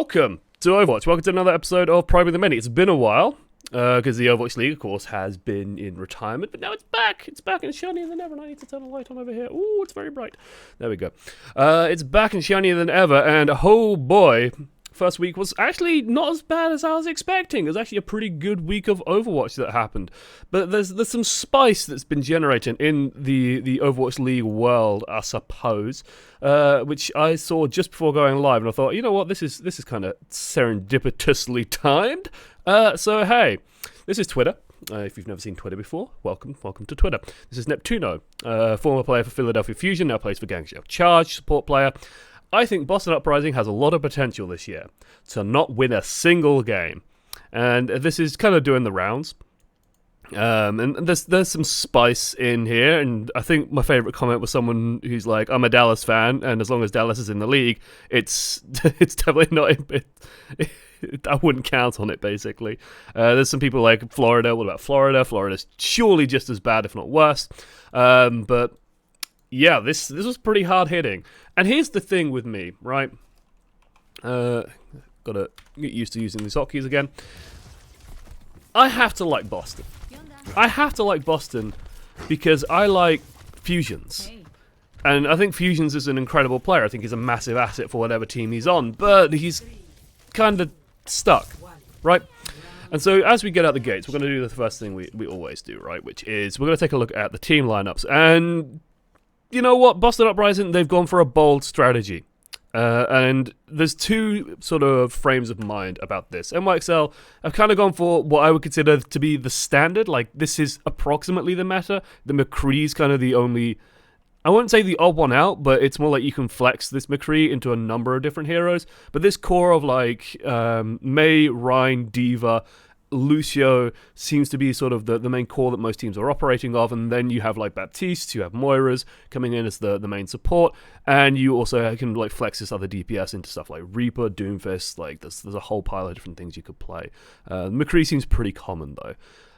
Welcome to Overwatch. Welcome to another episode of Priming the Many. It's been a while, because the Overwatch League, of course, has been in retirement, but now it's back. It's back and shinier than ever, and I need to turn a light on over here. Ooh, it's very bright. There we go. It's back and shinier than ever, and oh boy, first week was actually not as bad as I was expecting. It was actually a pretty good week of Overwatch that happened. But there's some spice that's been generated in the Overwatch League world, I suppose, which I saw just before going live, and I thought, you know what, this is kind of serendipitously timed. So hey, this is Twitter. If you've never seen Twitter before, welcome to Twitter. This is Neptuno, former player for Philadelphia Fusion, now plays for Gangster Charge, support player. I think Boston Uprising has a lot of potential this year to not win a single game. And this is kind of doing the rounds. And there's some spice in here, and I think my favourite comment was someone who's like, I'm a Dallas fan, and as long as Dallas is in the league, it's definitely not... I wouldn't count on it, basically. There's some people like Florida. What about Florida? Florida's surely just as bad, if not worse. But yeah, this was pretty hard-hitting. And here's the thing with me, right? Gotta get used to using these hotkeys again. I have to like Boston. I have to like Boston because I like Fusions. And I think Fusions is an incredible player. I think he's a massive asset for whatever team he's on. But he's kind of stuck, right? And so as we get out the gates, we're going to do the first thing we always do, right? Which is we're going to take a look at the team lineups. And you know what? Boston Uprising, they've gone for a bold strategy. And there's two sort of frames of mind about this. NYXL have kind of gone for what I would consider to be the standard. Like, this is approximately the meta. The McCree's kind of the only... I wouldn't say the odd one out, but it's more like you can flex this McCree into a number of different heroes. But this core of like Mei, Rhine, Diva, Lucio seems to be sort of the main core that most teams are operating of, and then you have like Baptiste, you have Moira's coming in as the main support, and you also can like flex this other DPS into stuff like Reaper, Doomfist. Like there's a whole pile of different things you could play. McCree seems pretty common though.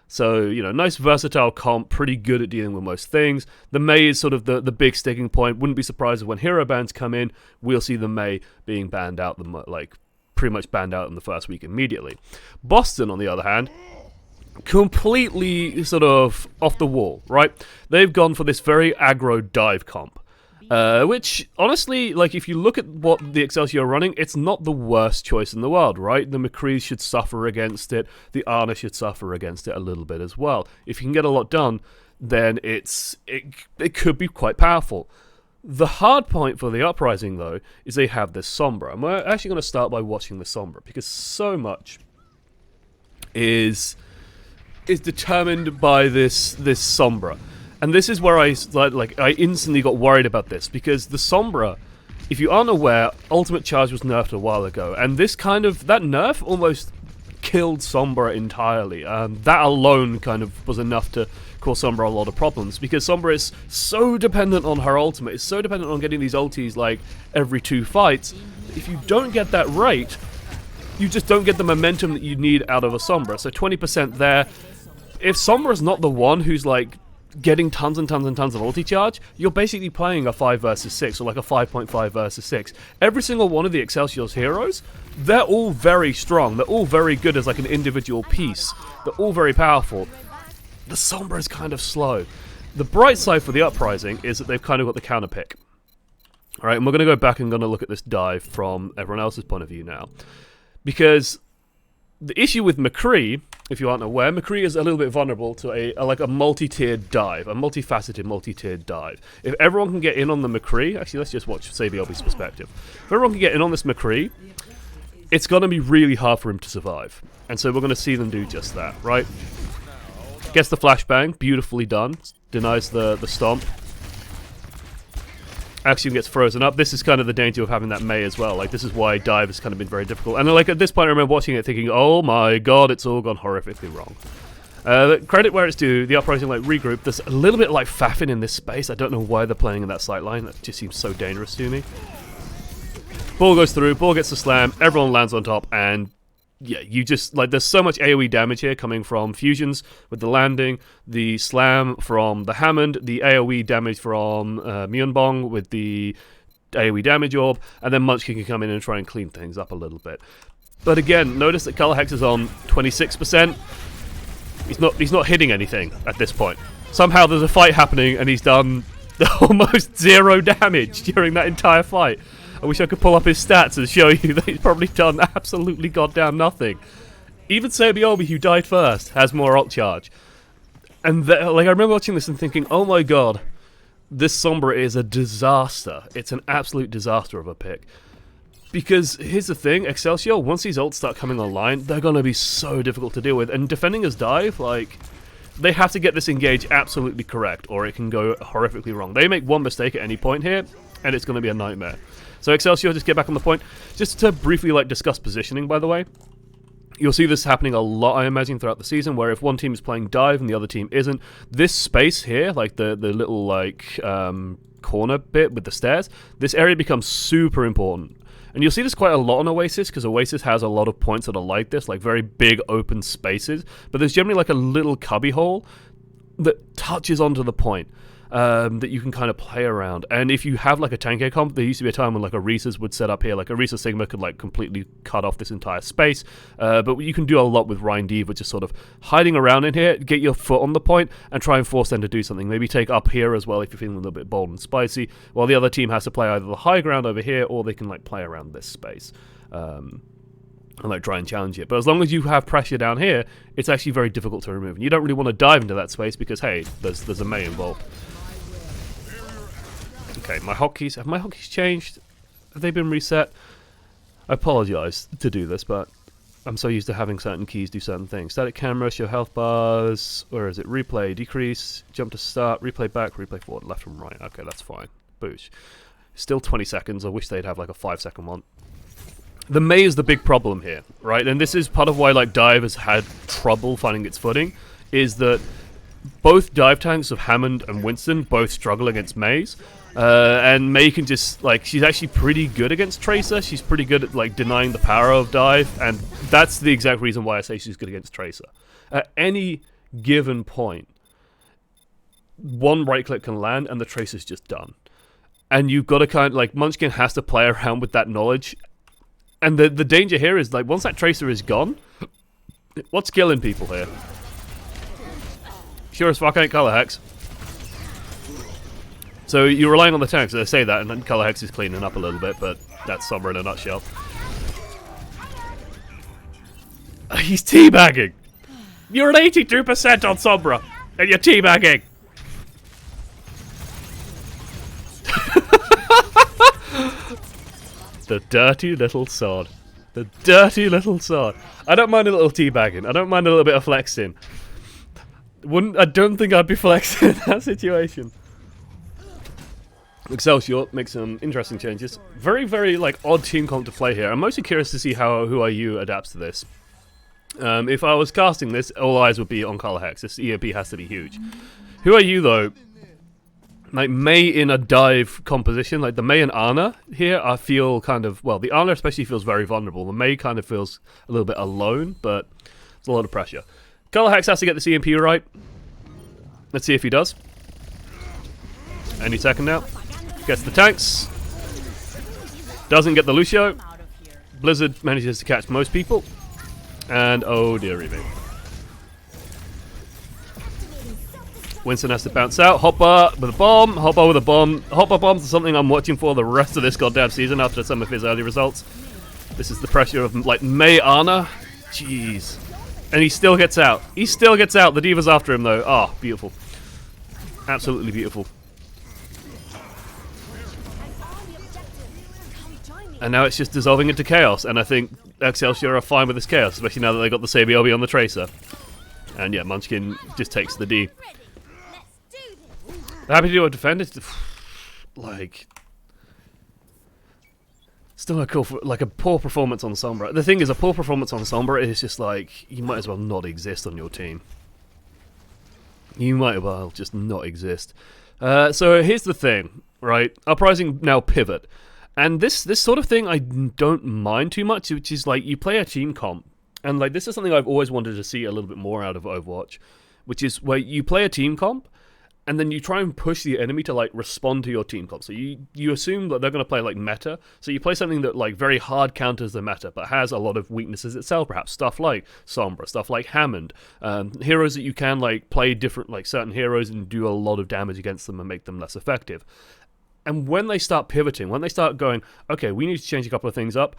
So, you know, nice versatile comp, pretty good at dealing with most things. The Mei is sort of the big sticking point. Wouldn't be surprised if when hero bans come in, we'll see the Mei being banned out, pretty much banned out in the first week immediately. Boston, on the other hand, completely sort of off the wall, right? They've gone for this very aggro dive comp. Which, honestly, like, if you look at what the Excelsior are running, it's not the worst choice in the world, right? The McCree should suffer against it. The Ana should suffer against it a little bit as well. If you can get a lot done, then it could be quite powerful. The hard point for the Uprising, though, is they have this Sombra. And we're actually going to start by watching the Sombra, because so much is determined by this Sombra. And this is where I instantly got worried about this, because the Sombra, if you aren't aware, Ultimate Charge was nerfed a while ago, and that nerf almost killed Sombra entirely. That alone kind of was enough to cause Sombra a lot of problems, because Sombra is so dependent on her ultimate, it's so dependent on getting these ultis like every 2 fights. If you don't get that rate, you just don't get the momentum that you need out of a Sombra. So 20% there. If Sombra's not the one who's like getting tons and tons and tons of ulti charge, you're basically playing a 5 versus 6, or like a 5.5 versus 6. Every single one of the Excelsior's heroes, they're all very strong, they're all very good as like an individual piece, they're all very powerful. The Sombra is kind of slow. The bright side for the Uprising is that they've kind of got the counter pick. Alright, and we're going to go back and going to look at this dive from everyone else's point of view now. Because the issue with McCree, if you aren't aware, McCree is a little bit vulnerable to a multi-tiered dive, a multifaceted, multi-tiered dive. If everyone can get in on the McCree, actually let's just watch Sabiobi's perspective. If everyone can get in on this McCree, it's going to be really hard for him to survive. And so we're going to see them do just that, right? Gets the flashbang, beautifully done, denies the stomp. Axiom gets frozen up. This is kind of the danger of having that Mei as well. Like, this is why dive has kind of been very difficult. And like at this point, I remember watching it thinking, oh my god, it's all gone horrifically wrong. Credit where it's due, the Uprising like regroup. There's a little bit like faffing in this space. I don't know why they're playing in that sight line. That just seems so dangerous to me. Ball goes through, ball gets the slam, everyone lands on top, and yeah, you just, like, there's so much AoE damage here coming from Fusions with the landing, the slam from the Hammond, the AoE damage from Myeonbong with the AoE damage orb, and then Munchkin can come in and try and clean things up a little bit. But again, notice that Color Hex is on 26%. He's not hitting anything at this point. Somehow there's a fight happening and he's done almost 0 damage during that entire fight. I wish I could pull up his stats and show you that he's probably done absolutely goddamn nothing. Even Sabiobi, who died first, has more ult charge. And I remember watching this and thinking, oh my god, this Sombra is a disaster. It's an absolute disaster of a pick. Because here's the thing, Excelsior, once these ults start coming online, they're going to be so difficult to deal with. And defending as dive, like, they have to get this engage absolutely correct, or it can go horrifically wrong. They make one mistake at any point here, and it's going to be a nightmare. So Excelsior, just get back on the point. Just to briefly discuss positioning, by the way. You'll see this happening a lot, I imagine, throughout the season, where if one team is playing dive and the other team isn't, this space here, like the little corner bit with the stairs, this area becomes super important. And you'll see this quite a lot on Oasis, because Oasis has a lot of points that are like this, like very big open spaces. But there's generally like a little cubby hole that touches onto the point that you can kind of play around. And if you have like a tank comp, there used to be a time when like a Reese's would set up here, like a Reese's Sigma could like completely cut off this entire space. But you can do a lot with Ryan Diva, which is sort of hiding around in here, get your foot on the point, and try and force them to do something. Maybe take up here as well if you're feeling a little bit bold and spicy, while the other team has to play either the high ground over here, or they can like play around this space. And like try and challenge it. But as long as you have pressure down here, it's actually very difficult to remove. And you don't really want to dive into that space because, hey, there's a Mei involved. Okay, have my hotkeys changed? Have they been reset? I apologize to do this, but I'm so used to having certain keys do certain things. Static camera, show health bars, where is it? Replay, decrease, jump to start, replay back, replay forward, left and right. Okay, that's fine. Boosh. Still 20 seconds. I wish they'd have like a 5-second one. The Mei is the big problem here, right? And this is part of why like Dive has had trouble finding its footing, is that both dive tanks of Hammond and Winston both struggle against Mei's. And Mei can just, like, she's actually pretty good against Tracer. She's pretty good at, like, denying the power of dive. And that's the exact reason why I say she's good against Tracer. At any given point, one right click can land and the Tracer's just done. And you've got to kind of, like, Munchkin has to play around with that knowledge. And the danger here is, like, once that Tracer is gone, what's killing people here? Sure as fuck ain't Color Hex. So you're relying on the tanks. I say that, and then Color Hex is cleaning up a little bit, but that's Sombra in a nutshell. He's teabagging! You're at 82% on Sombra, and you're teabagging! The dirty little sod. The dirty little sod. I don't mind a little teabagging. I don't mind a little bit of flexing. I don't think I'd be flexing in that situation. Excelsior makes some interesting changes. Very, very like odd team comp to play here. I'm mostly curious to see how Who Are You adapts to this. If I was casting this, all eyes would be on Color Hex. This EMP has to be huge. Who Are You though? Like Mei in a dive composition, like the Mei and Ana here, I feel kind of, well, the Ana especially feels very vulnerable. The Mei kind of feels a little bit alone, but it's a lot of pressure. Color Hex has to get the EMP right. Let's see if he does. Any second now. Gets the tanks. Doesn't get the Lucio. Blizzard manages to catch most people. And oh dearie me. Winston has to bounce out. Hopper with a bomb. Hopper with a bomb. Hopper bombs are something I'm watching for the rest of this goddamn season after some of his early results. This is the pressure of like Mei Ana. Jeez. And he still gets out. He still gets out. The Diva's after him though. Ah, oh, beautiful. Absolutely beautiful. And now it's just dissolving into chaos, and I think Excelsior are fine with this chaos, especially now that they got the Sabiobi on the Tracer. And yeah, Munchkin just takes the D. Happy to do a defend. It's like still a cool, like a poor performance on Sombra. The thing is, a poor performance on Sombra is just like you might as well not exist on your team. You might as well just not exist. So here's the thing, right? Uprising now pivot. And this sort of thing I don't mind too much, which is like you play a team comp. And like this is something I've always wanted to see a little bit more out of Overwatch, which is where you play a team comp and then you try and push the enemy to like respond to your team comp. So you assume that they're going to play like meta. So you play something that like very hard counters the meta, but has a lot of weaknesses itself. Perhaps stuff like Sombra, stuff like Hammond, heroes that you can like play different, like certain heroes, and do a lot of damage against them and make them less effective. And when they start pivoting, when they start going, okay, we need to change a couple of things up,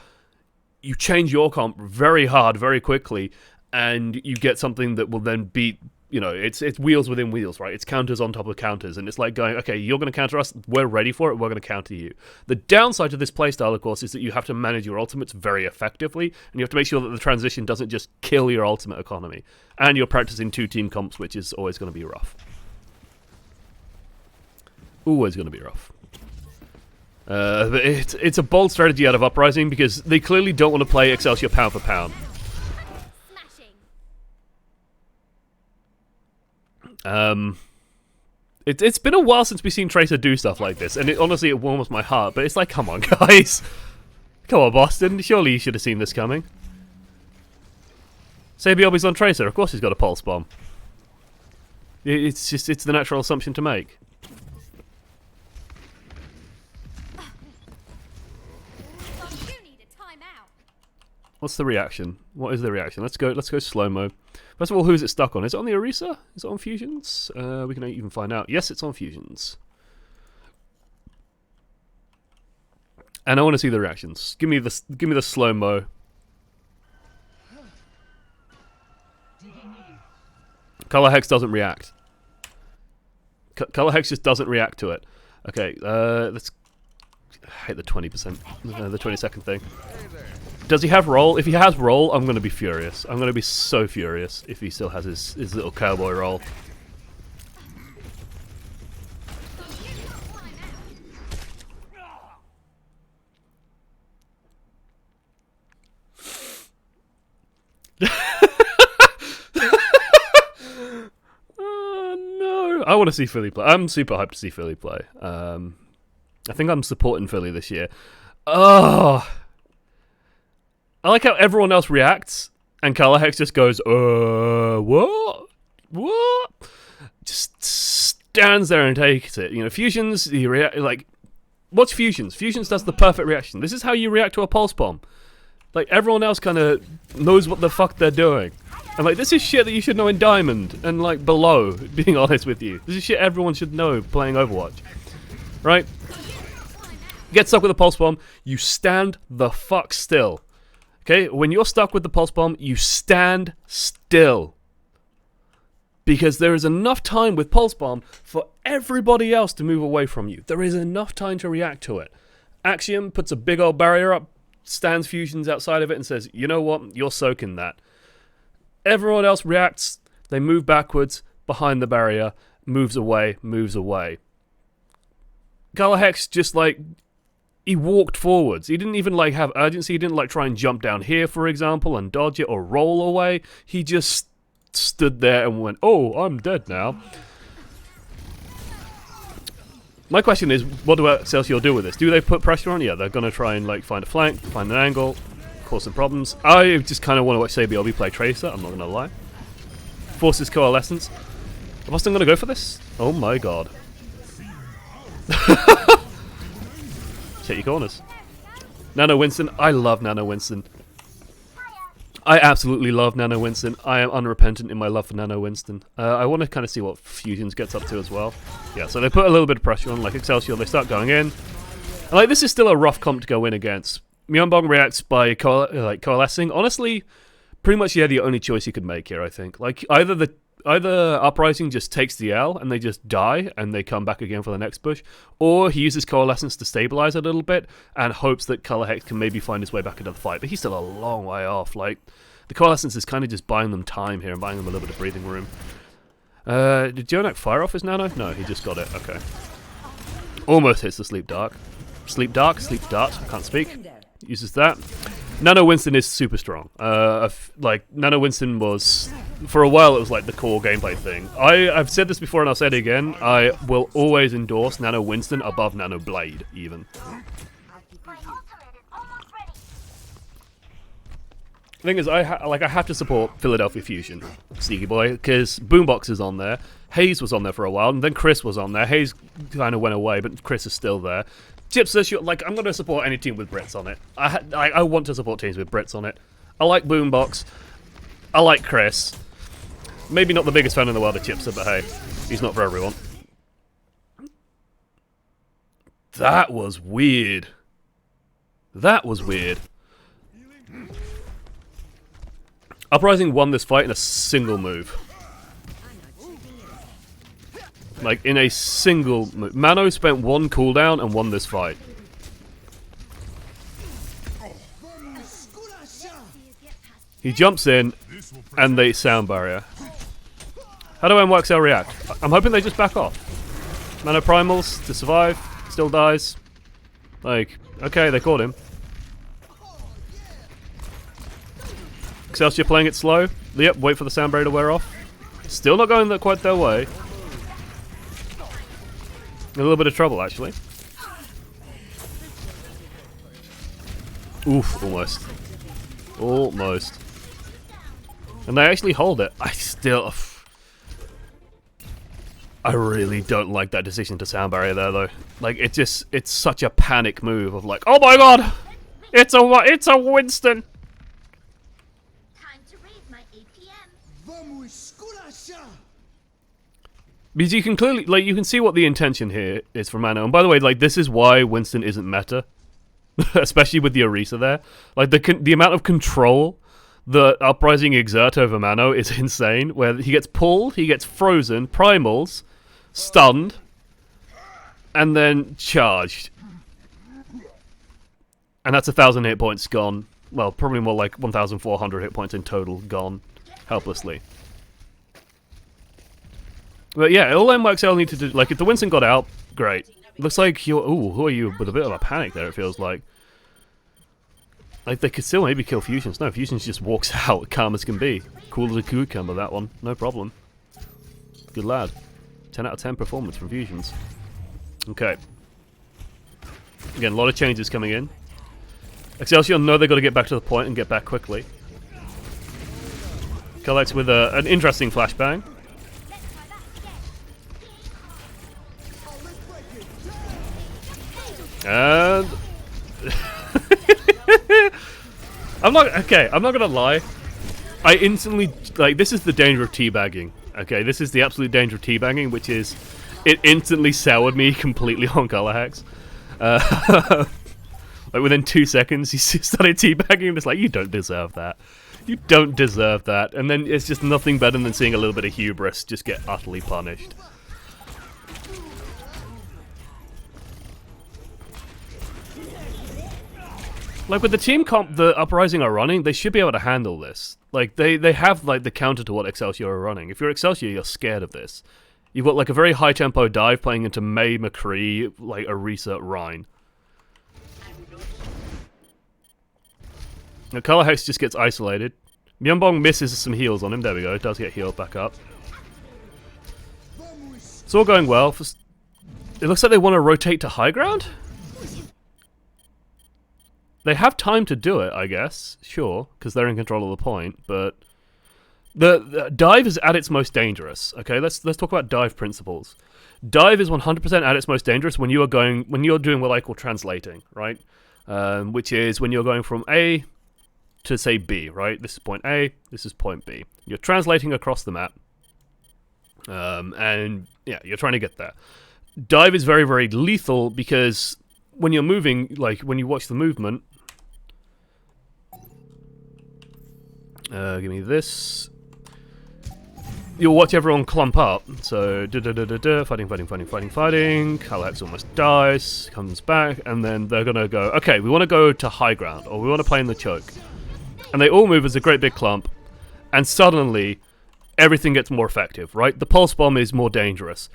you change your comp very hard, very quickly, and you get something that will then beat. You know, it's wheels within wheels, right? It's counters on top of counters, and it's like going, okay, you're going to counter us, we're ready for it, we're going to counter you. The downside to this playstyle, of course, is that you have to manage your ultimates very effectively, and you have to make sure that the transition doesn't just kill your ultimate economy. And you're practicing 2-team comps, which is always going to be rough. Always going to be rough. But it's a bold strategy out of Uprising, because they clearly don't want to play Excelsior pound for pound. It's been a while since we've seen Tracer do stuff like this, and honestly it warms my heart, but it's like, come on guys. Come on Boston, surely you should have seen this coming. Sabiobi's on Tracer, of course he's got a pulse bomb. It's the natural assumption to make. What's the reaction? What is the reaction? Let's go slow-mo. First of all, who is it stuck on? Is it on the Orisa? Is it on Fusions? We can even find out. Yes, it's on Fusions. And I want to see the reactions. Give me the slow-mo. Color Hex doesn't react. Color Hex just doesn't react to it. Okay, let's... I hate the 20%, the 20-second thing. Does he have roll? If he has roll, I'm going to be furious. I'm going to be so furious if he still has his little cowboy roll. Oh no! I want to see Philly play. I'm super hyped to see Philly play. I think I'm supporting Philly this year. Oh! I like how everyone else reacts, and Color Hex just goes, what? What? Just stands there and takes it. You know, Fusions, you react, like, what's Fusions? Fusions does the perfect reaction. This is how you react to a pulse bomb. Like, everyone else kind of knows what the fuck they're doing. And, like, this is shit that you should know in Diamond, and, like, below, being honest with you. This is shit everyone should know playing Overwatch. Right? Get stuck with a pulse bomb, you stand the fuck still. Okay, when you're stuck with the pulse bomb, you stand still. Because there is enough time with pulse bomb for everybody else to move away from you. There is enough time to react to it. Axiom puts a big old barrier up, stands Fusions outside of it and says, you know what, you're soaking that. Everyone else reacts, they move backwards, behind the barrier, moves away, moves away. Color Hex just like... He walked forwards. He didn't even like have urgency. He didn't like try and jump down here, for example, and dodge it or roll away. He just stood there and went, oh, I'm dead now. My question is, what do Excelsior do with this? Do they put pressure on? Yeah, they're going to try and like find a flank, find an angle, cause some problems. I just kind of want to watch Sabiobi play Tracer, I'm not going to lie. Forces Coalescence. Am I still going to go for this? Oh my god. Hit your corners. Nano Winston. I love Nano Winston. I absolutely love Nano Winston. I am unrepentant in my love for Nano Winston. I want to kind of see what Fusions gets up to as well. Yeah, so they put a little bit of pressure on, like Excelsior. They start going in. And, like, this is still a rough comp to go in against. Myeonbong reacts by coalescing. Honestly, pretty much the only choice you could make here, I think. Like, either Uprising just takes the L and they just die and they come back again for the next push, or he uses Coalescence to stabilize a little bit and hopes that Color Hex can maybe find his way back into the fight. But he's still a long way off. Like, the Coalescence is kind of just buying them time here and buying them a little bit of breathing room. Did Jonak fire off his nano? No, he just got it. Okay. Almost hits the Sleep Dark. Sleep Dark, Sleep Dart, can't speak. Uses that. Nano Winston is super strong. Like, Nano Winston was, for a while, it was like the core gameplay thing. I've said this before and I'll say it again. I will always endorse Nano Winston above Nano Blade, even. thing is, I have to support Philadelphia Fusion, Sneaky Boy, because Boombox is on there. Hayes was on there for a while, and then Chris was on there. Hayes kind of went away, but Chris is still there. Gypsy, like, I'm going to support any team with Brits on it. I want to support teams with Brits on it. I like Boombox. I like Chris. Maybe not the biggest fan in the world of Chipsa, but hey, he's not for everyone. That was weird. That was weird. Uprising won this fight in a single move. Like, in a single move. Mano spent one cooldown and won this fight. He jumps in, and they sound barrier. How do NYXL react? I'm hoping they just back off. Mano primals to survive, still dies. Like, okay, they caught him. Excelsior playing it slow. Yep, wait for the sound barrier to wear off. Still not going quite their way. A little bit of trouble, actually. Oof, almost. Almost. And they actually hold it. I really don't like that decision to sound barrier there, though. Like, it's such a panic move of like, oh my god! It's a Winston! Because you can clearly, like, you can see what the intention here is from Mano. And by the way, like, this is why Winston isn't meta. Especially with the Orisa there. Like, the amount of control that Uprising exert over Mano is insane. Where he gets pulled, he gets frozen, primals, stunned, and then charged. And that's 1,000 hit points gone. Well, probably more like 1,400 hit points in total gone. Helplessly. But yeah, all NYXL need to do, like, if the Winston got out, great. Looks like you're, ooh, who are you with a bit of a panic there, it feels like. Like, they could still maybe kill Fusions. No, Fusions just walks out, calm as can be. Cool as a cucumber, that one. No problem. Good lad. 10 out of 10 performance from Fusions. Okay. Again, a lot of changes coming in. Excelsior know they've got to get back to the point and get back quickly. Collects with an interesting flashbang. And I'm not gonna lie. I instantly, like, this is the danger of teabagging. Okay, this is the absolute danger of teabagging, which is it instantly soured me completely on color hacks. Like, within 2 seconds, he started teabagging, and it's like, you don't deserve that. You don't deserve that. And then it's just nothing better than seeing a little bit of hubris just get utterly punished. Like, with the team comp the Uprising are running, they should be able to handle this. Like, they have, like, the counter to what Excelsior are running. If you're Excelsior, you're scared of this. You've got, like, a very high-tempo dive playing into Mei, McCree, like, Orisa, Rhine. Now, Color Hex just gets isolated. Myeonbong misses some heals on him. There we go. Does get healed back up. It's all going well. It looks like they want to rotate to high ground? They have time to do it, I guess. Sure, because they're in control of the point, but the dive is at its most dangerous. Okay, let's talk about dive principles. Dive is 100% at its most dangerous when you're doing what I call translating, right? Which is when you're going from A to, say, B, right? This is point A, this is point B. You're translating across the map. And yeah, you're trying to get there. Dive is very, very lethal because when you're moving, like when you watch the movement, give me this. You'll watch everyone clump up. So, fighting. Kalax almost dies, comes back, and then they're gonna go, okay, we want to go to high ground, or we want to play in the choke. And they all move as a great big clump, and suddenly, everything gets more effective, right? The Pulse Bomb is more dangerous.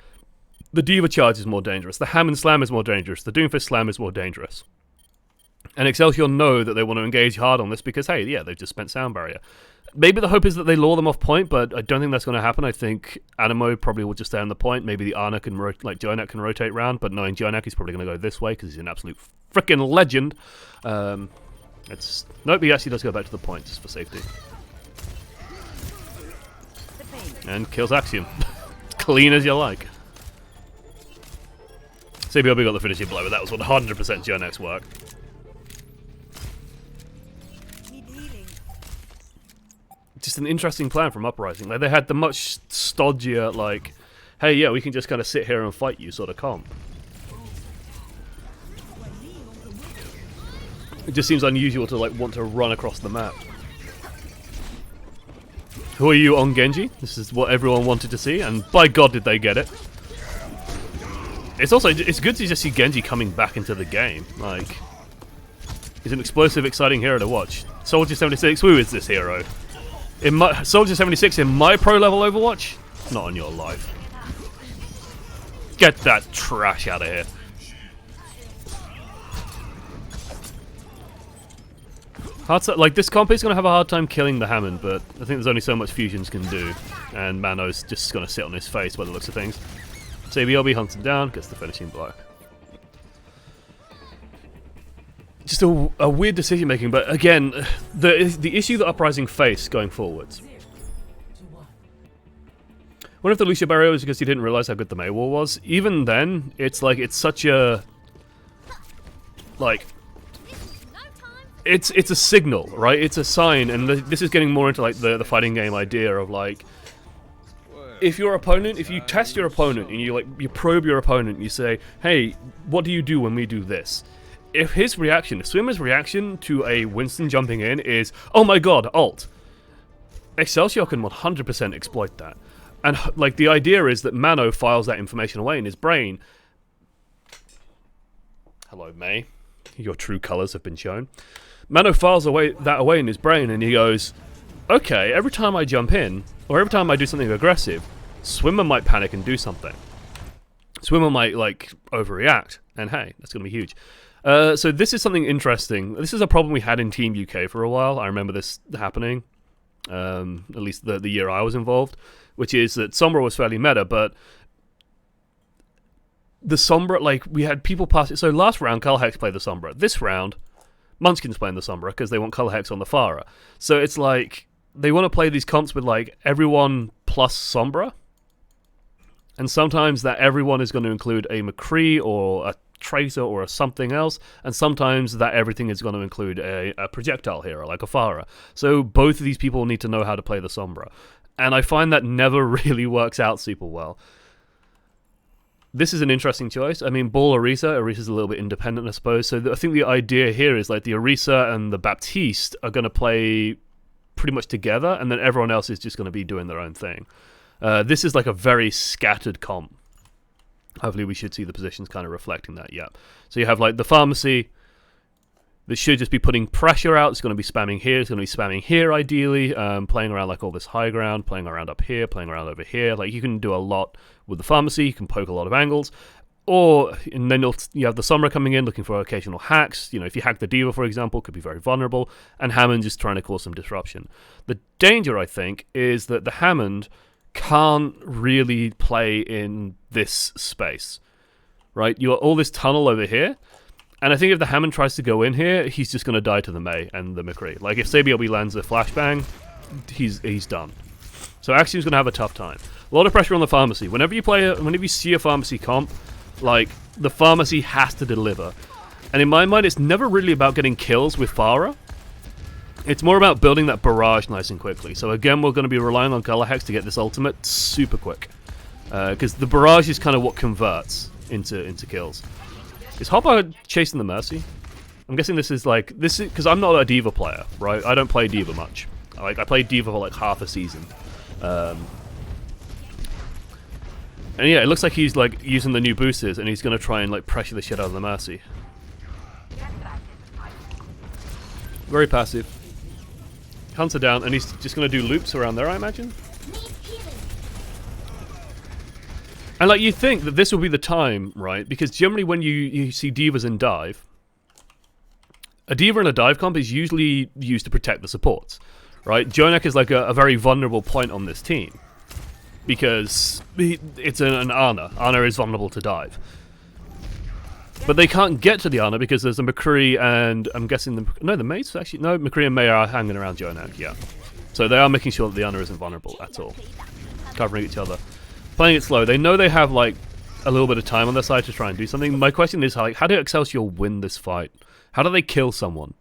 The Diva Charge is more dangerous. The Hammond Slam is more dangerous. The Doomfist Slam is more dangerous. And Excelsior know that they want to engage hard on this because, hey, yeah, they've just spent Sound Barrier. Maybe the hope is that they lure them off point, but I don't think that's going to happen. I think Animo probably will just stay on the point. Maybe the Arna can, Jonak can rotate round, but knowing Jonak, he's probably going to go this way because he's an absolute freaking legend. And It's nope. He actually does go back to the point just for safety, and kills Axiom. Clean as you like. CBLB got the finishing blow, but that was 100% Jonek's work. Just an interesting plan from Uprising. Like, they had the much stodgier, like, hey, yeah, we can just kind of sit here and fight you sort of comp. It just seems unusual to, like, want to run across the map. Who are you on Genji? This is what everyone wanted to see, and by God did they get it. It's also, it's good to just see Genji coming back into the game. Like, he's an explosive, exciting hero to watch. Soldier 76, who is this hero? In my Soldier 76 in my pro level Overwatch? Not on your life. Get that trash out of here. Like, this comp is going to have a hard time killing the Hammond, but I think there's only so much Fusions can do, and Mano's just going to sit on his face by the looks of things. So BLB hunts him down, gets the finishing blow. Just a weird decision making, but again, the issue that Uprising face going forwards. One of the Lucio barrier was because he didn't realize how good the Mei wall was. Even then, it's like, it's such a, like, it's a signal, right? It's a sign, and this is getting more into like the fighting game idea of like, if your opponent, if you test your opponent and you probe your opponent, and you say, hey, what do you do when we do this? If his reaction, if Swimmer's reaction to a Winston jumping in is, oh my god, ult, Excelsior can 100% exploit that. And like, the idea is that Mano files that information away in his brain. Hello, Mei. Your true colors have been shown. Mano files that away in his brain, and he goes, okay, every time I jump in, or every time I do something aggressive, Swimmer might panic and do something. Swimmer might, like, overreact, and hey, that's going to be huge. So this is something interesting. This is a problem we had in Team UK for a while. I remember this happening, at least the year I was involved, which is that Sombra was fairly meta, but the Sombra, like, we had people pass it. So last round, Color Hex played the Sombra. This round, Munchkin's playing the Sombra because they want Color Hex on the Pharah. So it's like, they want to play these comps with, like, everyone plus Sombra. And sometimes that everyone is going to include a McCree or a Tracer or a something else. And sometimes that everything is going to include a projectile hero, like a Pharah. So both of these people need to know how to play the Sombra. And I find that never really works out super well. This is an interesting choice. I mean, Ball Orisa. Orisa's a little bit independent, I suppose. So I think the idea here is, like, the Orisa and the Baptiste are going to play pretty much together, and then everyone else is just going to be doing their own thing. This is like a very scattered comp. Hopefully we should see the positions kind of reflecting that, yeah. So you have, like, the Pharmacy that should just be putting pressure out. It's going to be spamming here. It's going to be spamming here, ideally. Playing around, like, all this high ground. Playing around up here. Playing around over here. Like, you can do a lot with the Pharmacy. You can poke a lot of angles. And then you have the Sombra coming in, looking for occasional hacks. You know, if you hack the Diva, for example, could be very vulnerable. And Hammond just trying to cause some disruption. The danger, I think, is that the Hammond can't really play in this space, right? You got all this tunnel over here, and I think if the Hammond tries to go in here, he's just going to die to the Mei and the McCree. Like, if CBLB lands a flashbang, he's done. So Axiom's going to have a tough time. A lot of pressure on the Pharmacy. Whenever you see a Pharmacy comp, like, the Pharmacy has to deliver. And in my mind, it's never really about getting kills with Pharah. It's more about building that barrage nice and quickly. So again, we're going to be relying on Color Hex to get this ultimate super quick. Because the barrage is kind of what converts into kills. Is Hopper chasing the Mercy? I'm guessing this is because I'm not a Diva player, right? I don't play Diva much. I played Diva for like half a season. And yeah, it looks like he's like using the new boosters, and he's going to try and like pressure the shit out of the Mercy. Very passive. Hunts her down, and he's just going to do loops around there, I imagine. And like, you think that this will be the time, right? Because generally when you see Divas in dive, a Diva in a dive comp is usually used to protect the supports, right? Jonek is like a very vulnerable point on this team. Because it's an Ana. Ana is vulnerable to dive. But they can't get to the Ana because there's a McCree and I'm guessing the mates actually no, McCree and May are hanging around Jonak, yeah. So they are making sure that the Ana isn't vulnerable at all. Covering each other. Playing it slow. They know they have like a little bit of time on their side to try and do something. My question is like, how do Excelsior win this fight? How do they kill someone?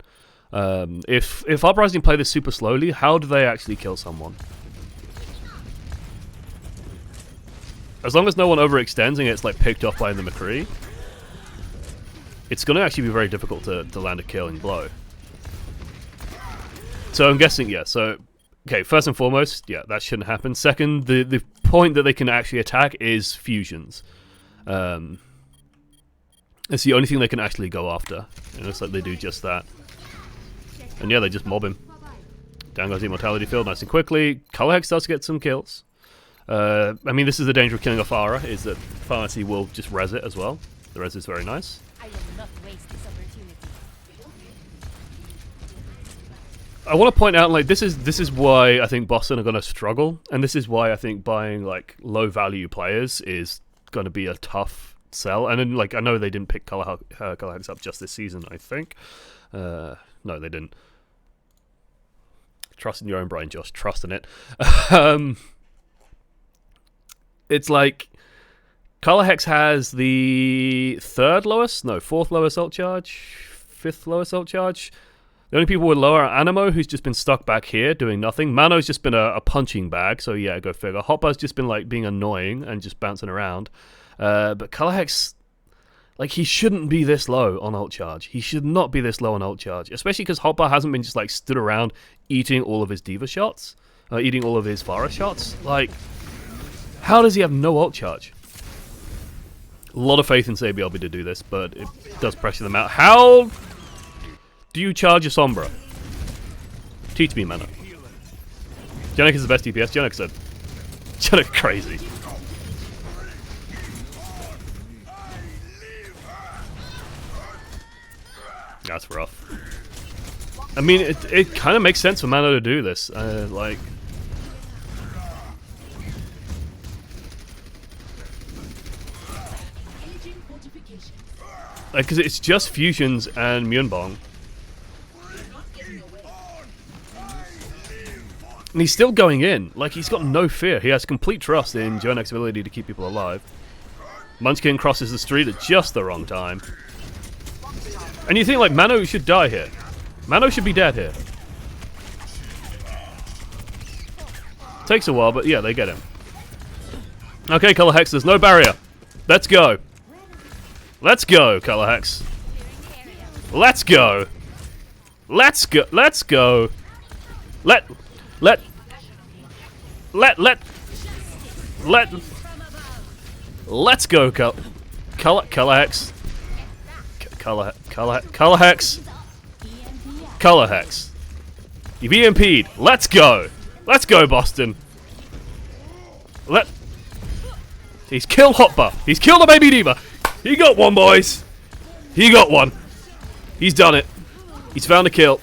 If Uprising play this super slowly, how do they actually kill someone? As long as no one overextends and gets like picked off by the McCree, it's going to actually be very difficult to land a killing blow. So I'm guessing, yeah, so, okay, first and foremost, yeah, that shouldn't happen. Second, the point that they can actually attack is fusions. It's the only thing they can actually go after. It looks like they do just that. And yeah, they just mob him. Down goes the Immortality Field nice and quickly. Colorhex does get some kills. I mean, this is the danger of killing off Aura, is that Pharmacy will just res it as well. The res is very nice. I will not waste this opportunity. I want to point out, like, this is why I think Boston are going to struggle, and this is why I think buying, like, low-value players is going to be a tough sell. And then, like, I know they didn't pick Colorhex up just this season, I think. No, they didn't. Trust in your own brain, Josh. Trust in it. It's like Colorhex has the fourth lowest ult charge, fifth lowest ult charge. The only people with lower are Animo, who's just been stuck back here doing nothing. Mano's just been a punching bag, so yeah, go figure. Hotbar's just been like being annoying and just bouncing around. But Colorhex, like, he shouldn't be this low on ult charge. He should not be this low on ult charge, especially because Hotbar hasn't been just like stood around eating all of his D.Va shots, eating all of his Pharah shots. Like, how does he have no ult charge? A lot of faith in Sabielby to do this, but it does pressure them out. How do you charge a Sombra? Teach me, Mana. Jonak is the best DPS. Jonak said. Jonak crazy. That's rough. I mean, it kind of makes sense for Mana to do this. Like, because it's just fusions and Myunbong. And he's still going in. Like, he's got no fear. He has complete trust in Jonak's ability to keep people alive. Munchkin crosses the street at just the wrong time. And you think, like, Mano should die here. Mano should be dead here. Takes a while, but yeah, they get him. Okay, Colorhex, there's no barrier. Let's go. Let's go, Colorhex. Let's go. Let's go. Let's go. Let's go, Colorhex. Colorhex. You've EMP'd. Let's go. Let's go, Boston. He's killed Hotbar. He's killed a baby D.Va. He got one, boys. He got one. He's done it. He's found a kill.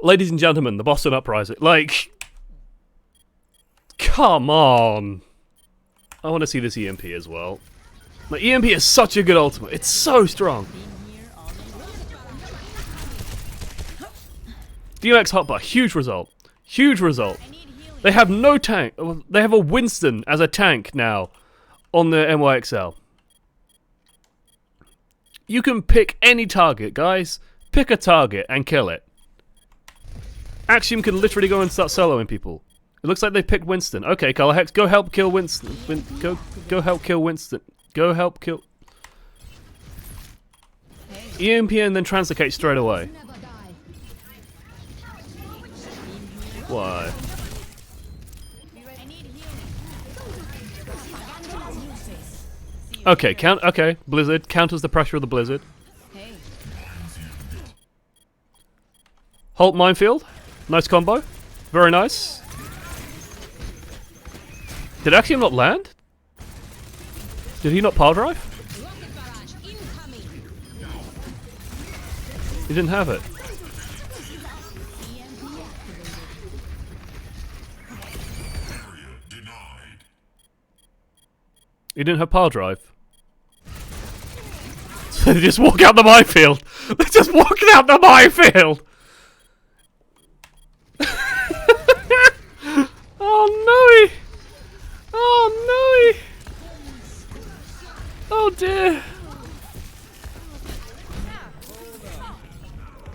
Ladies and gentlemen, the Boston Uprising. Like, come on. I want to see this EMP as well. Like, EMP is such a good ultimate. It's so strong. DMX Hotbar, huge result. Huge result. They have no tank. They have a Winston as a tank now on the NYXL. You can pick any target, guys. Pick a target and kill it. Axiom can literally go and start soloing people. It looks like they picked Winston. Okay, Colorhex, go help kill Winston. Go help kill Winston. Go help kill... EMP and then translocate straight away. Why? Okay, okay, Blizzard counters the pressure of the Blizzard. Halt Minefield. Nice combo. Very nice. Did Axiom not land? Did he not pile drive? He didn't have it. He didn't have power drive. So they just walk out the minefield. They're just walking out the minefield. Oh no! Oh no! Oh dear!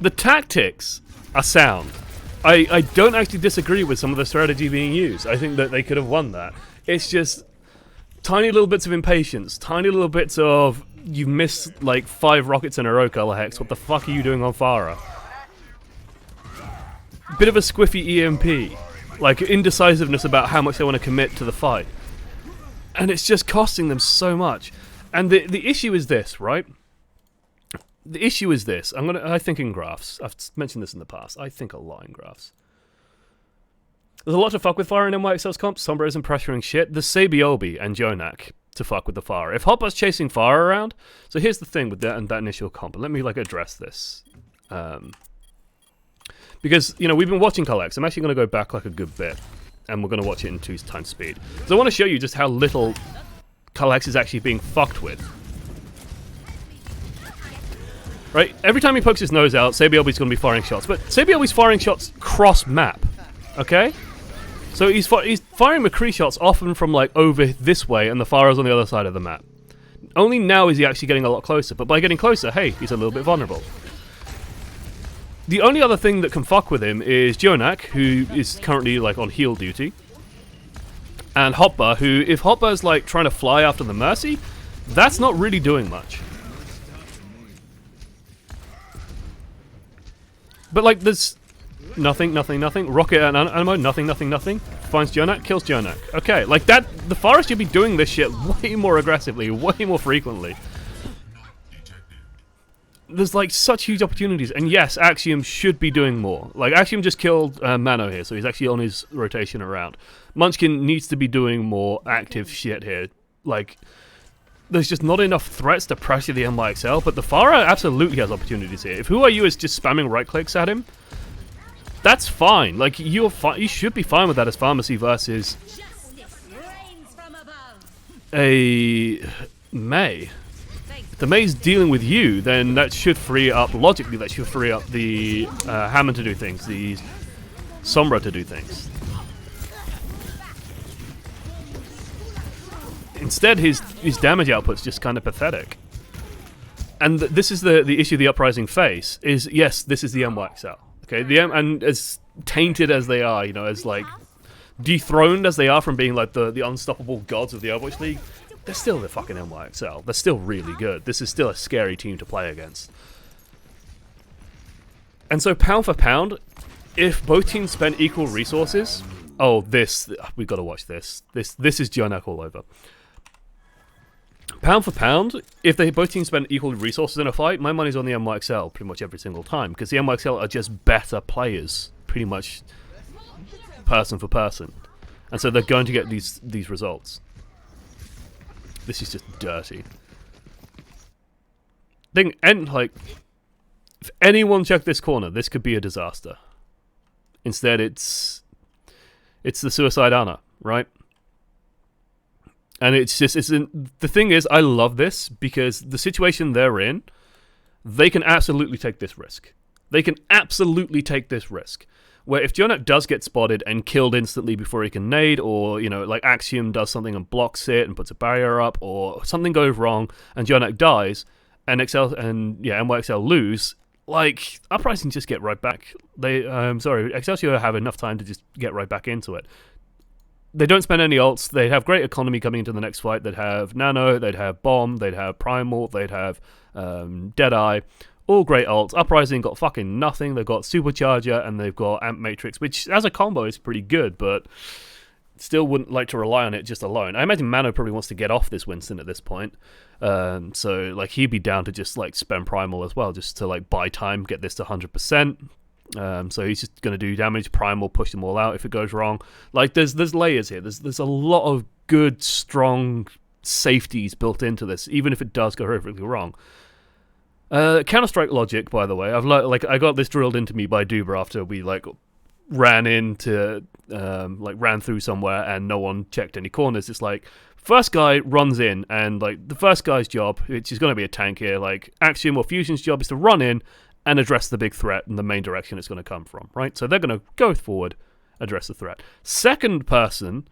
The tactics are sound. I don't actually disagree with some of the strategy being used. I think that they could have won that. It's just tiny little bits of impatience, tiny little bits of you missed like 5 rockets in a row, Color Hex. What the fuck are you doing on Farah? Bit of a squiffy EMP, like indecisiveness about how much they want to commit to the fight, and it's just costing them so much. And the issue is this, right? The issue is this. I think in graphs. I've mentioned this in the past. I think a lot in graphs. There's a lot to fuck with Farah in NYXL's comp. Sombra isn't pressuring shit. There's Sabiobi and Jonak to fuck with the Farah. If Hopper's chasing Farah around, so here's the thing with that initial comp. Let me like address this. Because, you know, we've been watching Collex. I'm actually going to go back like a good bit, and we're going to watch it in 2 times speed. So I want to show you just how little Collex is actually being fucked with. Right? Every time he pokes his nose out, Sabiobi's going to be firing shots. But Sabiobi's firing shots cross-map. Okay? So he's firing McCree shots often from like over this way, and the Farah's on the other side of the map. Only now is he actually getting a lot closer. But by getting closer, hey, he's a little bit vulnerable. The only other thing that can fuck with him is Jonak, who is currently like on heal duty. And Hopper, who, if Hopper's like trying to fly after the Mercy, that's not really doing much. But like there's nothing. Rocket and ammo, nothing. Finds Jonak, kills Jonak. Okay, like that, the Forest should be doing this shit way more aggressively, way more frequently. There's like such huge opportunities, and yes, Axiom should be doing more. Like Axiom just killed Mano here, so he's actually on his rotation around. Munchkin needs to be doing more active shit here. Like, there's just not enough threats to pressure the NYXL, but the Farah absolutely has opportunities here. If Who Are You is just spamming right clicks at him, that's fine. Like, you should be fine with that as Pharmacy versus a Mei. If the Mei's dealing with you, then that should free up, logically, that should free up the Hammond to do things, the Sombra to do things. Instead, his damage output's just kind of pathetic. And this is the issue the Uprising face, is, yes, this is the NYXL. Okay, and as tainted as they are, you know, as, like, dethroned as they are from being, like, the unstoppable gods of the Overwatch League, they're still the fucking NYXL. They're still really good. This is still a scary team to play against. And so, pound for pound, if both teams spend equal resources... Oh, we've got to watch this. This is Jonak all over. Pound for pound, if both teams spend equal resources in a fight, my money's on the NYXL pretty much every single time, because the NYXL are just better players, pretty much person for person. And so they're going to get these results. This is just dirty. Like, if anyone checked this corner, this could be a disaster. Instead, it's the Suicide Ana, right? And the thing is, I love this because the situation they're in, they can absolutely take this risk. They can absolutely take this risk. Where if Jonak does get spotted and killed instantly before he can nade, or, you know, like Axiom does something and blocks it and puts a barrier up, or something goes wrong and Jonak dies, and NYXL lose, like, Uprising just get right back. Excelsior have enough time to just get right back into it. They don't spend any ults. They have great economy coming into the next fight. They'd have Nano, they'd have Bomb, they'd have Primal, they'd have Deadeye. All great ults. Uprising got fucking nothing. They've got Supercharger and they've got Amp Matrix, which as a combo is pretty good, but still wouldn't like to rely on it just alone. I imagine Mano probably wants to get off this Winston at this point. So like he'd be down to just like spend Primal as well, just to like buy time, get this to 100%. So he's just going to do damage, Primal, push them all out if it goes wrong. Like there's layers here. There's a lot of good, strong safeties built into this, even if it does go horrifically wrong. Counter-Strike logic, by the way. I've like I got this drilled into me by Duber after we like ran into ran through somewhere and no one checked any corners. It's like first guy runs in and like the first guy's job, which is going to be a tank here, like Axiom or Fusion's job is to run in and address the big threat in the main direction it's going to come from, right? So they're going to go forward, address the threat. Second person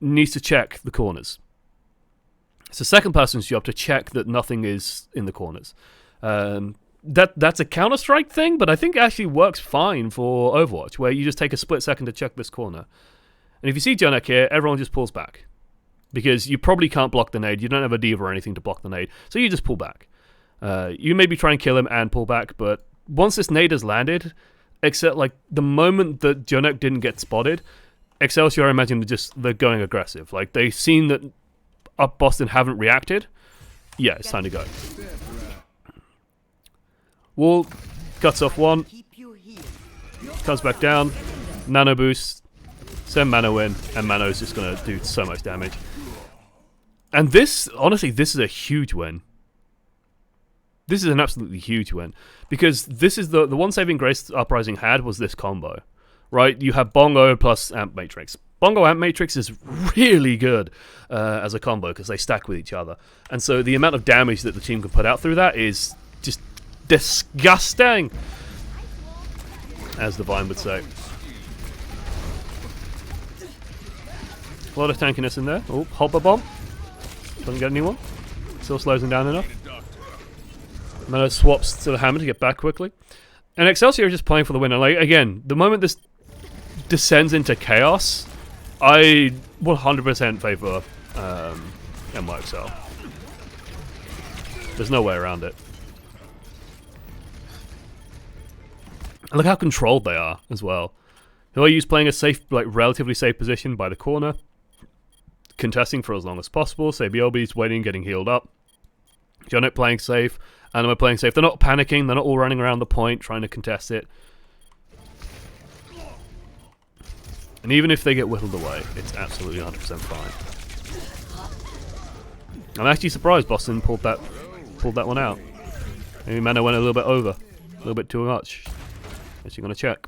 needs to check the corners. It's the second person's job to check that nothing is in the corners. That's a Counter-Strike thing, but I think it actually works fine for Overwatch, where you just take a split second to check this corner. And if you see Jonek here, everyone just pulls back. Because you probably can't block the nade, you don't have a diva or anything to block the nade, so you just pull back. You maybe try and kill him and pull back, but once this nade has landed, except like the moment that Jonek didn't get spotted, Excelsior, I imagine, they're going aggressive. Like, they've seen that Up Boston haven't reacted. Yeah, it's time to go. Wall cuts off one, comes back down, nano boost, send Mano in, and Mano's just going to do so much damage. And this, honestly, this is a huge win. This is an absolutely huge win. Because this is the one saving grace Uprising had was this combo. Right? You have Bongo plus Amp Matrix. Bongo Amp Matrix is really good as a combo because they stack with each other. And so the amount of damage that the team can put out through that is just disgusting, as the Vine would say. A lot of tankiness in there. Oh, Hopper Bomb. Doesn't get anyone. Still slows him down enough. Mano swaps to the hammer to get back quickly. And Excelsior is just playing for the win. And like, again, the moment this descends into chaos, I 100% favor NYXL. There's no way around it. And look how controlled they are as well. Who I use playing a safe, like relatively safe position by the corner, contesting for as long as possible. Say BLB's waiting, getting healed up. Jonek playing safe, Anima playing safe. They're not panicking. They're not all running around the point trying to contest it. And even if they get whittled away, it's absolutely 100% fine. I'm actually surprised Boston pulled that one out. Maybe Mano went a little bit over, a little bit too much. Guess you're gonna check.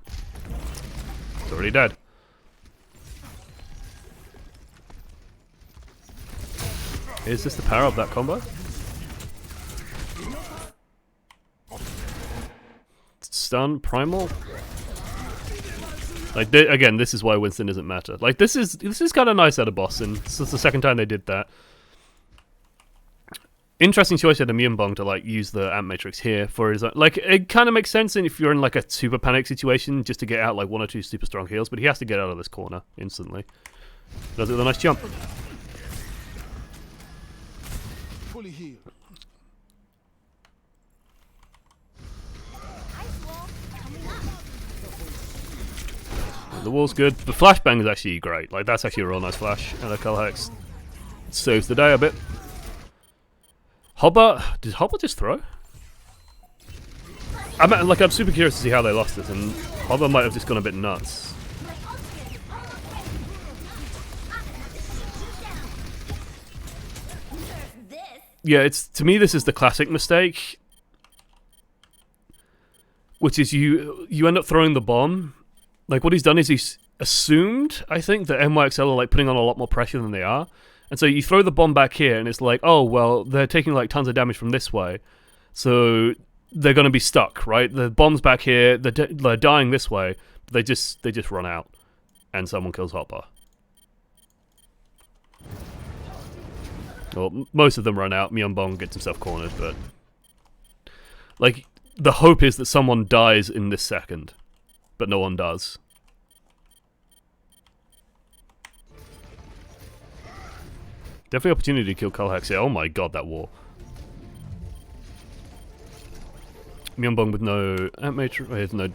It's already dead. Is this the power of that combo? Stun primal. Like again, this is why Winston doesn't matter. Like this is kind of nice out of Boston. This is the second time they did that. Interesting choice at Myeonbong to like use the Amp Matrix here for his own. Like it kind of makes sense if you're in like a super panic situation just to get out like one or two super strong heals, but he has to get out of this corner instantly. Does it with a nice jump. Fully healed. The wall's good. The flashbang is actually great. Like that's actually a real nice flash. And a Cull Hex saves the day a bit. Hobber, did Hobber just throw? I'm super curious to see how they lost it, and Hobber might have just gone a bit nuts. Yeah, to me this is the classic mistake, which is you end up throwing the bomb. Like what he's done is he's assumed, I think, that NYXL are like putting on a lot more pressure than they are. And so you throw the bomb back here, and it's like, oh, well, they're taking like tons of damage from this way. So they're going to be stuck, right? The bomb's back here, they're dying this way. They just run out, and someone kills Hopper. Well, most of them run out. Myeonbong gets himself cornered, but like the hope is that someone dies in this second, but no one does. Definitely opportunity to kill Cull Hex here. Oh my god, that wall. Myeonbong with no Amp Matrix, no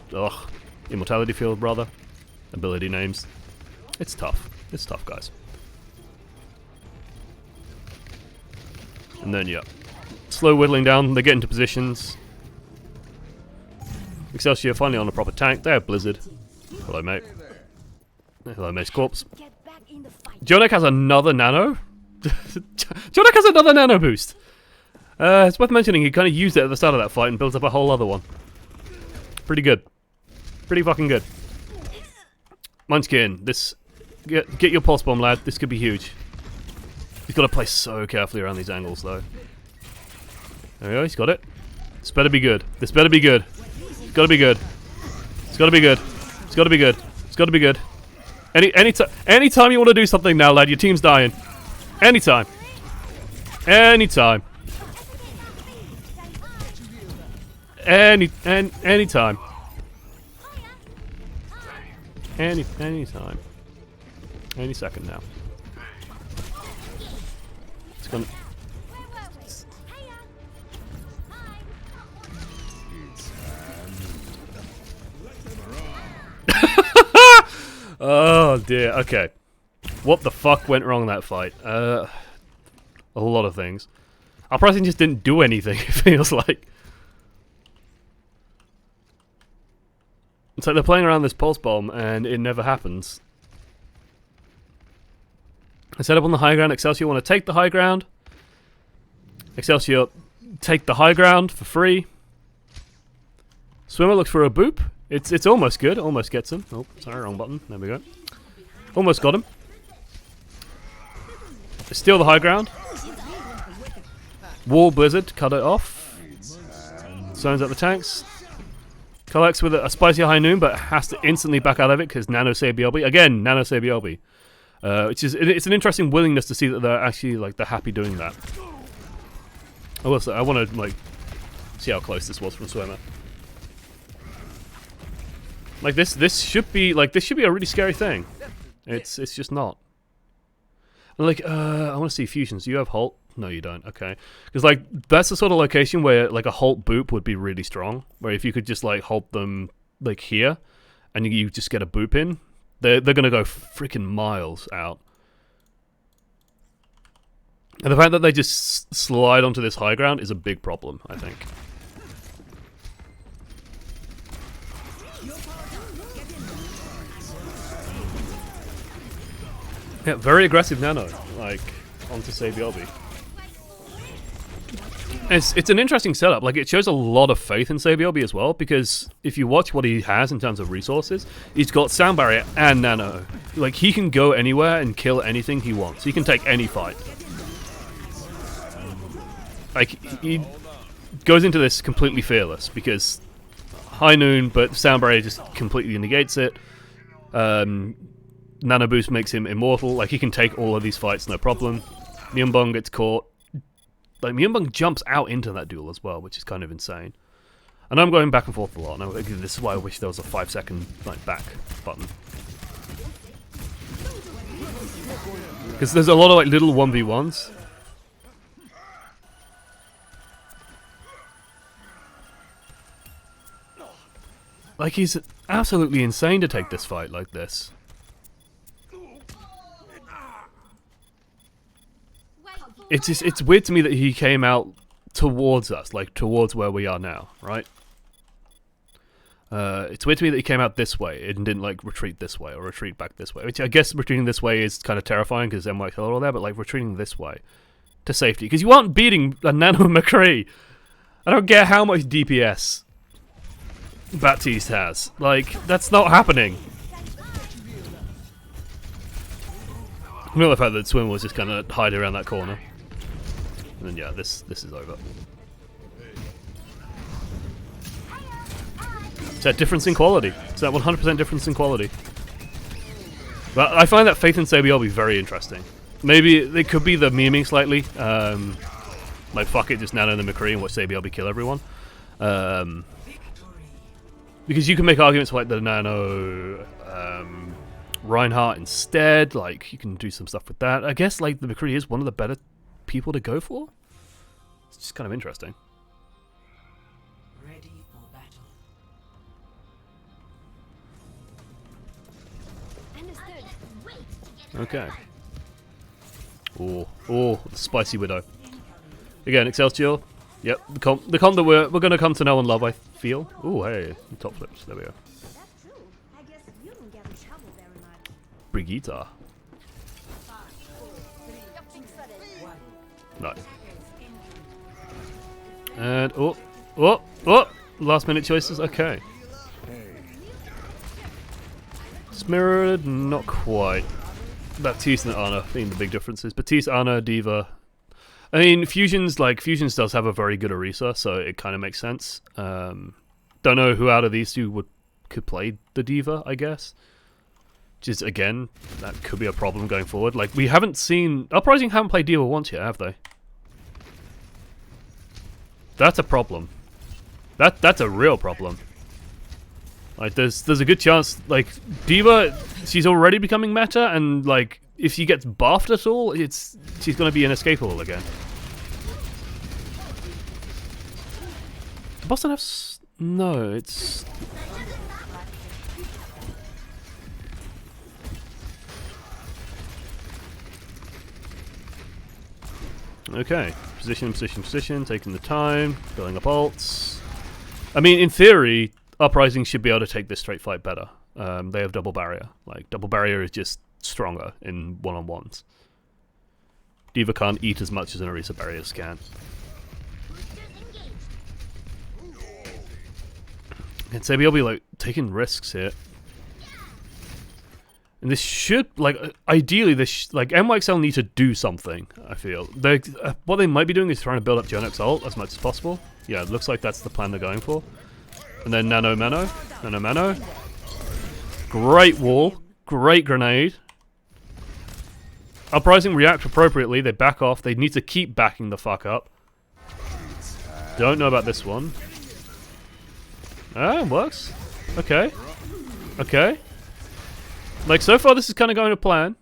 Immortality Field, rather. Ability names. It's tough. It's tough, guys. And then, yeah. Slow whittling down. They get into positions. Excelsior finally on a proper tank. They have Blizzard. Hello, mate. Hello, mate's corpse. Jonek has another nano? Jonek has another nano boost. It's worth mentioning he kind of used it at the start of that fight and built up a whole other one. Pretty good. Pretty fucking good. Munchkin, this... Get your pulse bomb, lad. This could be huge. He's got to play so carefully around these angles, though. There we go, he's got it. This better be good. This better be good. It's gotta be good. It's gotta be good. It's gotta be good. It's gotta be good. Anytime you want to do something now, lad, your team's dying. Anytime. Anytime. Anytime. Anytime. Any second now. It's gonna... Oh dear, okay. What the fuck went wrong in that fight? A lot of things. Uprising just didn't do anything, it feels like. It's like they're playing around this pulse bomb and it never happens. I set up on the high ground. Excelsior want to take the high ground. Excelsior take the high ground for free. Swimmer looks for a boop. It's almost good. Almost gets him. Oh, sorry, wrong button. There we go. Almost got him. Steal the high ground. Wall Blizzard, cut it off. Zones out the tanks. Collects with a spicy high noon, but has to instantly back out of it because Nano say BLB. Again, Nano say BLB. Which is, it's an interesting willingness to see that they're actually, like, they're happy doing that. I will say, I want to, like, see how close this was from Swimmer. Like, this should be a really scary thing. It's just not. And like, I want to see fusions. Do you have Halt? No, you don't. Okay. Because, like, that's the sort of location where, like, a Halt boop would be really strong. Where if you could just, like, halt them, like, here, and you just get a boop in, they're going to go freaking miles out. And the fact that they just slide onto this high ground is a big problem, I think. Yeah, very aggressive Nano, like, onto Sabielby. It's an interesting setup. Like, it shows a lot of faith in Sabielby as well, because if you watch what he has in terms of resources, he's got Sound Barrier and Nano. Like, he can go anywhere and kill anything he wants. He can take any fight. Like, he goes into this completely fearless, because High Noon, but Sound Barrier just completely negates it. Nano Boost makes him immortal. Like, he can take all of these fights, no problem. Myeonbong gets caught. Like, Myeonbong jumps out into that duel as well, which is kind of insane. And I'm going back and forth a lot, and this is why I wish there was a 5-second, like, back button. Because there's a lot of, like, little 1v1s. Like, he's absolutely insane to take this fight like this. It's weird to me that he came out towards us, like towards where we are now, right? It's weird to me that he came out this way and didn't like retreat this way or retreat back this way. Which I guess retreating this way is kind of terrifying because NYXL are all there, but like retreating this way to safety because you aren't beating a Nano McCree. I don't care how much DPS Baptiste has. Like, that's not happening. I love the fact that Swim was just kind of hiding around that corner. And then yeah, this is over. It's that difference in quality. It's that 100% difference in quality. But I find that Faith in Sabielby very interesting. Maybe it could be the memeing slightly. Like, fuck it, just Nano the McCree and watch Sabielby kill everyone. Because you can make arguments for, like, the Nano Reinhardt instead. Like, you can do some stuff with that. I guess, like, the McCree is one of the better people to go for. It's just kind of interesting. Ready for battle. Understood. Okay. Oh, the spicy widow. Again, Excelsior. Yep, the comp that we're going to come to know and love, I feel. Oh, hey, top flips. There we go. That's true. I guess you don't get in trouble very much. Brigitte. Nice. And last minute choices. Okay. Mirrored, not quite. Baptiste and Ana being the big differences. Baptiste, Ana, Diva. I mean, Fusions does have a very good Orisa, so it kind of makes sense. Don't know who out of these two could play the Diva, I guess. Just again, that could be a problem going forward. Like, we haven't seen Uprising haven't played Diva once yet, have they? That's a problem. That's a real problem. Like, there's a good chance, like, Diva, she's already becoming meta, and, like, if she gets buffed at all, she's gonna be inescapable again. Does Boston have no, it's... Okay, position, taking the time, building up ults. I mean, in theory, Uprising should be able to take this straight fight better. They have double barrier. Like, double barrier is just stronger in one-on-ones. Diva can't eat as much as an Orisa barriers can. And Sabi will be like taking risks here. And this should, like, ideally, like, NYXL need to do something, I feel. What they might be doing is trying to build up NYXL as much as possible. Yeah, it looks like that's the plan they're going for. And then Nano Mano. Great wall. Great grenade. Uprising react appropriately. They back off. They need to keep backing the fuck up. Don't know about this one. Ah, it works. Okay. Okay. Like, so far this is kind of going to plan.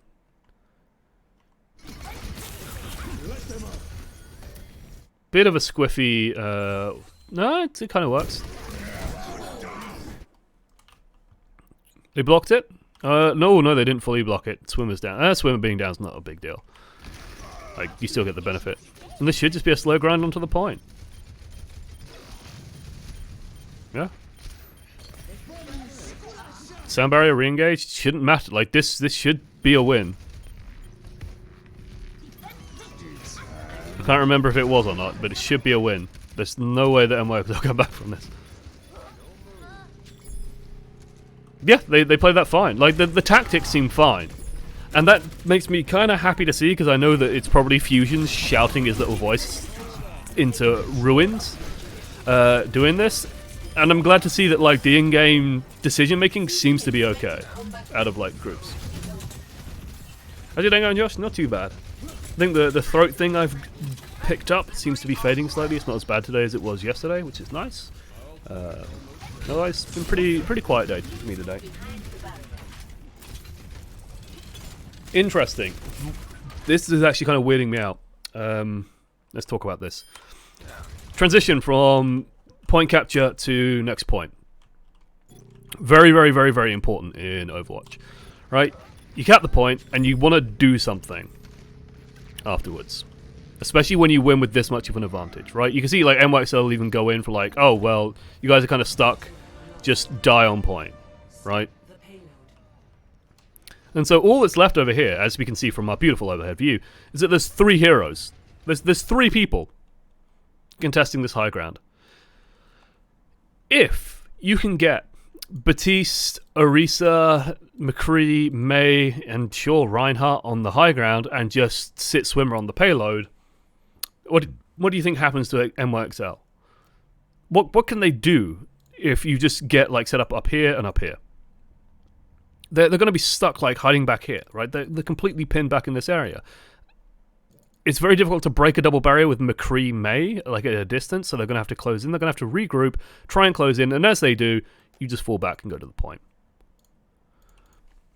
Bit of a squiffy, no, it kind of works. They blocked it? No, they didn't fully block it. Swimmer's down. Swimmer being down is not a big deal. Like, you still get the benefit. And this should just be a slow grind onto the point. Yeah. Sound barrier re-engaged shouldn't matter. Like, this should be a win. I can't remember if it was or not, but it should be a win. There's no way that NYXL will come back from this. Yeah, they played that fine. Like, the tactics seem fine. And that makes me kind of happy to see, because I know that it's probably Fusions shouting his little voice into ruins doing this. And I'm glad to see that, like, the in-game decision-making seems to be okay out of, like, groups. How's your day going, Josh? Not too bad. I think the throat thing I've picked up seems to be fading slightly. It's not as bad today as it was yesterday, which is nice. Otherwise, it's been pretty quiet day for me today. Interesting. This is actually kind of weirding me out. Let's talk about this. Transition from point capture to next point. Very, very, very, very important in Overwatch. Right? You cap the point, and you want to do something afterwards. Especially when you win with this much of an advantage, right? You can see, like, NYXL will even go in for, like, oh, well, you guys are kind of stuck. Just die on point, right? And so all that's left over here, as we can see from our beautiful overhead view, is that there's 3 heroes. There's 3 people contesting this high ground. If you can get Baptiste, Orisa, McCree, May, and sure, Reinhardt on the high ground and just sit Swimmer on the payload, what do you think happens to NYXL? What can they do if you just get, like, set up here and up here? They're going to be stuck, like, hiding back here, right? They're completely pinned back in this area. It's very difficult to break a double barrier with McCree May, like, at a distance, so they're going to have to close in. They're going to have to regroup, try and close in, and as they do, you just fall back and go to the point.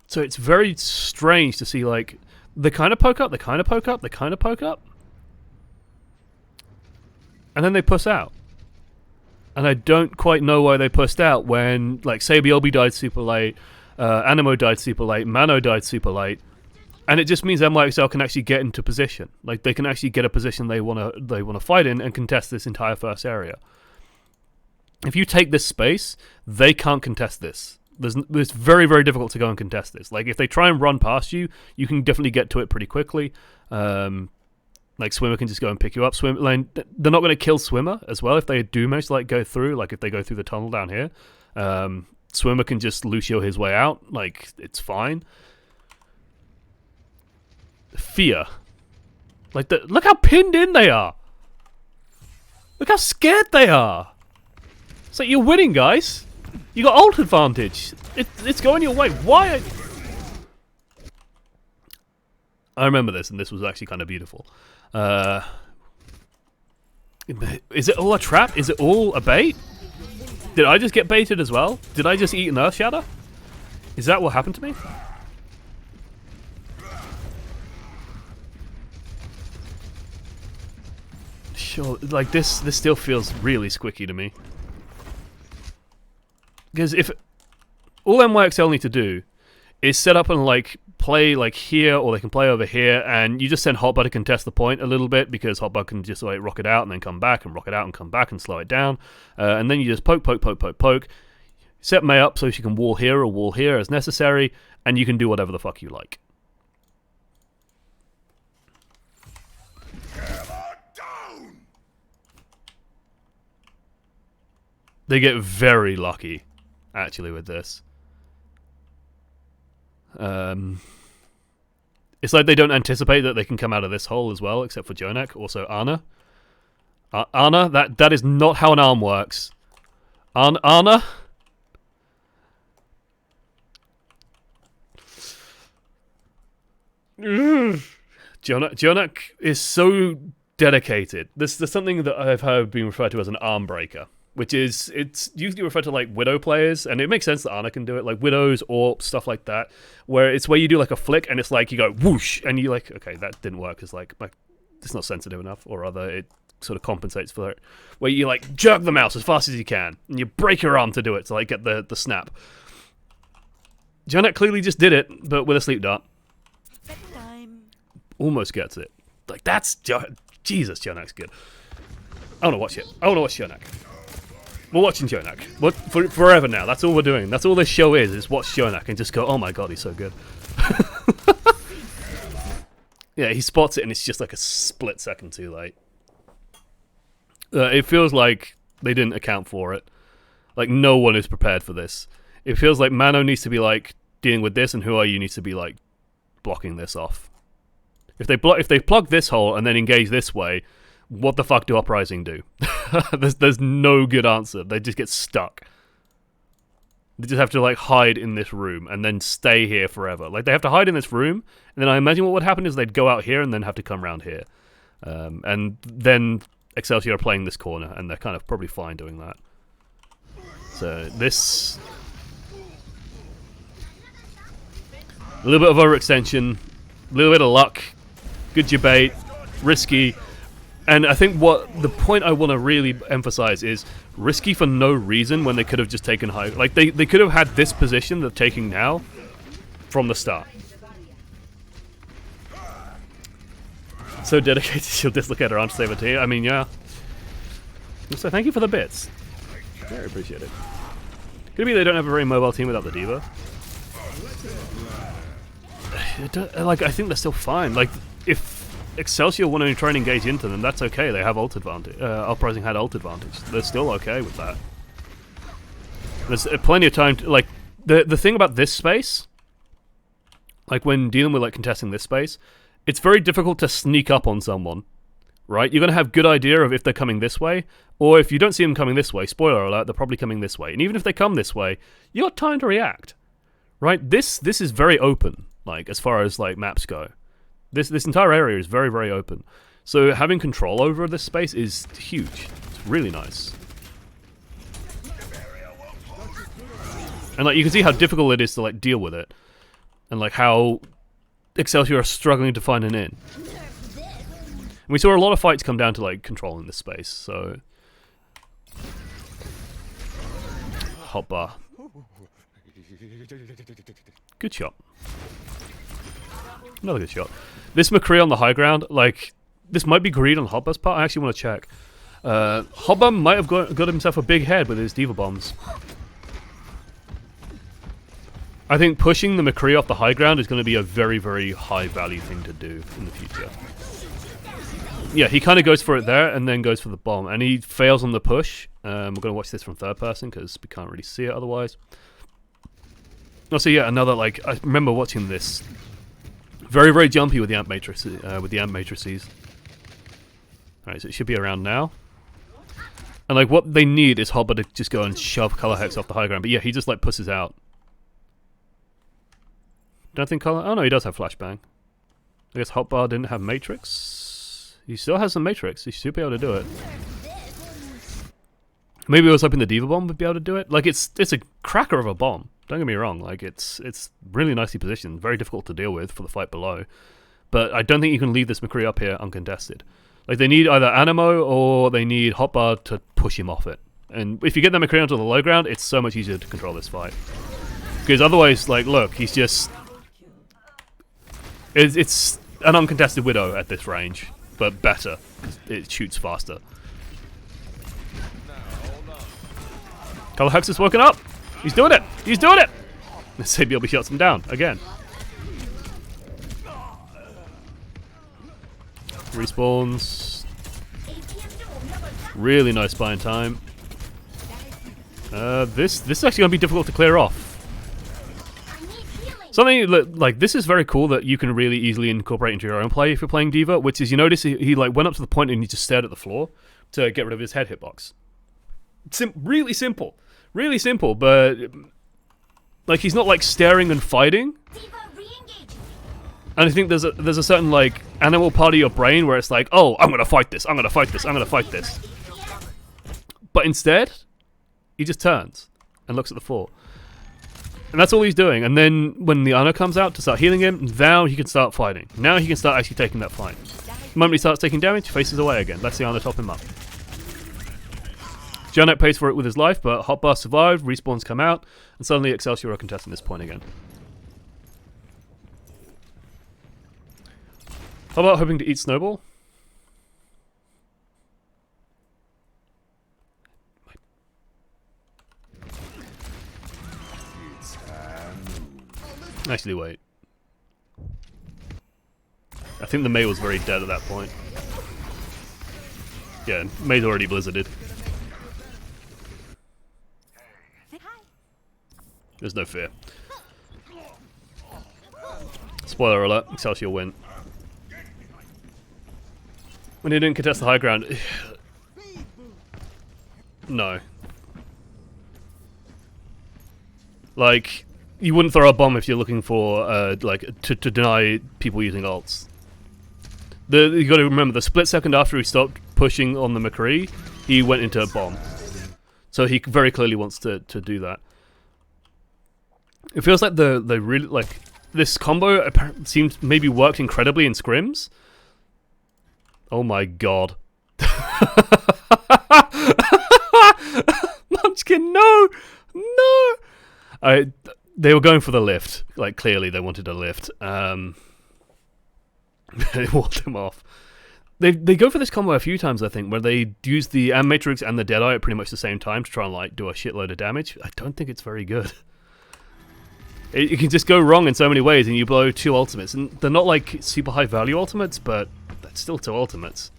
So it's very strange to see, like, they kind of poke up, they kind of poke up, they kind of poke up, and then they push out. And I don't quite know why they pushed out when, like, Sabielby died super late, Animo died super late, Mano died super late, and it just means NYXL can actually get into position. Like, they can actually get a position they want to fight in and contest this entire first area. If you take this space, they can't contest this. It's very, very difficult to go and contest this. Like, if they try and run past you, you can definitely get to it pretty quickly. Like, Like Swimmer can just go and pick you up. Like, they're not going to kill Swimmer as well if they do manage to like go through. Like if they go through the tunnel down here, Swimmer can just Lucio his way out. Like it's fine. Fear. Like look how pinned in they are. Look how scared they are. It's like you're winning, guys. You got ult advantage. It's going your way. Why? I remember this, and this was actually kind of beautiful. Is it all a trap? Is it all a bait? Did I just get baited as well? Did I just eat an Earth Shatter? Is that what happened to me? Sure, like this still feels really squicky to me. Because if all NYXL need to do is set up and like play like here, or they can play over here, and you just send Hotbar to contest the point a little bit, because Hotbar can just like rock it out and then come back and rock it out and come back and slow it down, and then you just poke, set Mei up so she can wall here or wall here as necessary, and you can do whatever the fuck you like. They get very lucky, actually, with this. It's like they don't anticipate that they can come out of this hole as well, except for Jonak. Also, Ana. Ana, that is not how an arm works. Ana. Jonak is so dedicated. There's something that I've heard being referred to as an arm breaker, which is, it's usually referred to like Widow players, and it makes sense that Ana can do it, like Widows, Orps, stuff like that, where it's where you do like a flick, and it's like you go whoosh, and you're like, okay, that didn't work, it's like it's not sensitive enough, or rather, it sort of compensates for it, where you like jerk the mouse as fast as you can, and you break your arm to do it, to like get the snap. Janet clearly just did it, but with a sleep dart. Almost gets it. Like, that's... Jesus, Jonak's good. I want to watch it. I want to watch Jonak. We're watching Jonak. Forever now. That's all we're doing. That's all this show is watch Jonak and just go, oh my god, he's so good. Yeah, he spots it and it's just like a split second too late. It feels like they didn't account for it. Like, no one is prepared for this. It feels like Mano needs to be like dealing with this, and Who Are You needs to be like blocking this off. If they plug this hole and then engage this way, what the fuck do Uprising do? there's no good answer. They just get stuck. They just have to like hide in this room and then stay here forever. Like, they have to hide in this room, and then I imagine what would happen is they'd go out here and then have to come around here. And then Excelsior are playing this corner, and they're kind of probably fine doing that. So this... a little bit of overextension, a little bit of luck, good debate, risky, and I think what the point I want to really emphasize is risky for no reason when they could have just taken high. Like, they could have had this position they're taking now from the start. So dedicated, she'll dislocate her arm to save her team. I mean, yeah. So thank you for the bits. Very appreciate it. Could it be they don't have a very mobile team without the diva? Like, I think they're still fine. Like, if Excelsior want to try and engage into them, that's okay. They have ult advantage. Uprising had ult advantage. They're still okay with that. There's plenty of time to, like, the thing about this space, like when dealing with like contesting this space, it's very difficult to sneak up on someone, right? You're going to have good idea of if they're coming this way, or if you don't see them coming this way, spoiler alert, they're probably coming this way. And even if they come this way, you got time to react, right? This is very open. Like, as far as like maps go, this entire area is very, very open. So having control over this space is huge. It's really nice. And like, you can see how difficult it is to like deal with it, and like how Excelsior are struggling to find an in. And we saw a lot of fights come down to like controlling this space. So hotbar, good shot. Another good shot. This McCree on the high ground, like, this might be greed on Hotbar's part. I actually want to check. Hotbar might have got himself a big head with his diva bombs. I think pushing the McCree off the high ground is going to be a very, very high value thing to do in the future. yeah, he kind of goes for it there and then goes for the bomb, and he fails on the push. We're going to watch this from third person because we can't really see it otherwise. Also, yeah, another, like, I remember watching this. Very, very jumpy with the amp matrices. Alright, so it should be around now. And, like, what they need is Hopper to just go and shove Color Hex off the high ground. But yeah, he just, like, pushes out. Don't think Color... Oh, no, he does have Flashbang. I guess Hotbar didn't have Matrix. He still has some Matrix. He should be able to do it. Maybe I was hoping the Diva Bomb would be able to do it. Like, it's a cracker of a bomb. Don't get me wrong. Like, it's really nicely positioned. Very difficult to deal with for the fight below. But I don't think you can leave this McCree up here uncontested. Like, they need either Animo or they need Hotbar to push him off it. And if you get that McCree onto the low ground, it's so much easier to control this fight. Because otherwise, like, look, he's just... It's an uncontested Widow at this range, but better. It shoots faster. Color Hex is woken up! He's doing it! He's doing it! Sabielby shuts him down, again. Respawns. Really nice buy in time. This is actually going to be difficult to clear off. Something like this is very cool that you can really easily incorporate into your own play if you're playing Diva, which is you notice he like went up to the point and he just stared at the floor to get rid of his head hitbox. Really simple. Really simple, but like he's not like staring and fighting. And I think there's a certain like animal part of your brain where it's like, oh, I'm gonna fight this, I'm gonna fight this, I'm gonna fight this. But instead, he just turns and looks at the floor. And that's all he's doing. And then when the Ana comes out to start healing him, now he can start fighting. Now he can start actually taking that fight. The moment he starts taking damage, faces away again. Let's the Ana top him up. Janet pays for it with his life, but Hotbar survived, respawns come out, and suddenly Excelsior are contesting this point again. How about hoping to eat Snowball? Actually, wait. I think the Mei was very dead at that point. Yeah, Mei's already blizzarded. There's no fear. Spoiler alert, Excelsior win. When he didn't contest the high ground... no. Like, you wouldn't throw a bomb if you're looking for, like, to deny people using ults. You gotta remember, the split second after he stopped pushing on the McCree, he went into a bomb. So he very clearly wants to do that. It feels like they really, like, this combo seems maybe worked incredibly in scrims. Oh my god. Munchkin, no! No! They were going for the lift. Like, clearly they wanted a lift. They walked him off. They go for this combo a few times, I think, where they use the Matrix and the Deadeye at pretty much the same time to try and, like, do a shitload of damage. I don't think it's very good. It can just go wrong in so many ways, and you blow two ultimates. And they're not, like, super high value ultimates, but that's still two ultimates.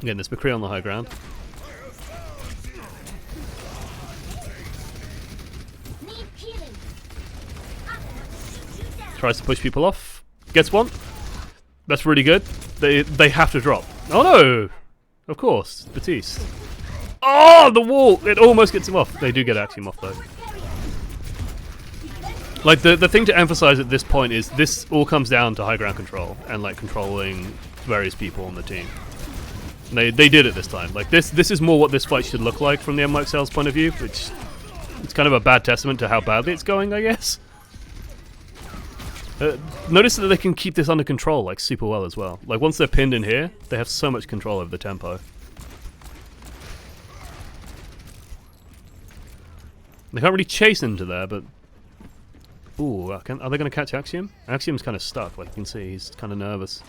Again, there's McCree on the high ground. Tries to push people off. Gets one. That's really good. They have to drop. Oh no! Of course, Batiste. Oh, the wall! It almost gets him off. They do get Axiom off though. Like, the thing to emphasize at this point is this all comes down to high ground control and, like, controlling various people on the team. And they did it this time. Like, this is more what this fight should look like from the NYXL's point of view, which it's kind of a bad testament to how badly it's going, I guess. Notice that they can keep this under control, like, super well as well. Like, once they're pinned in here, they have so much control over the tempo. They can't really chase into there, but... ooh, are they going to catch Axiom? Axiom's kind of stuck, like you can see, he's kind of nervous.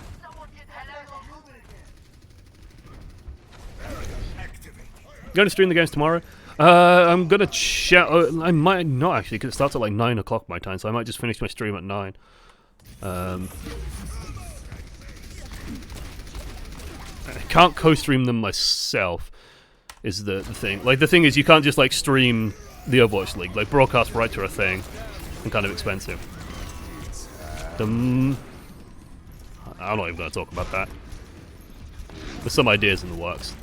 Going to stream the games tomorrow? I'm going to chat... I might not actually, because it starts at like 9 o'clock my time, so I might just finish my stream at 9. I can't co-stream them myself, is the thing. Like, the thing is, you can't just, like, stream the Overwatch League. Like, broadcast rights are a thing, and kind of expensive. I'm not even going to talk about that. There's some ideas in the works.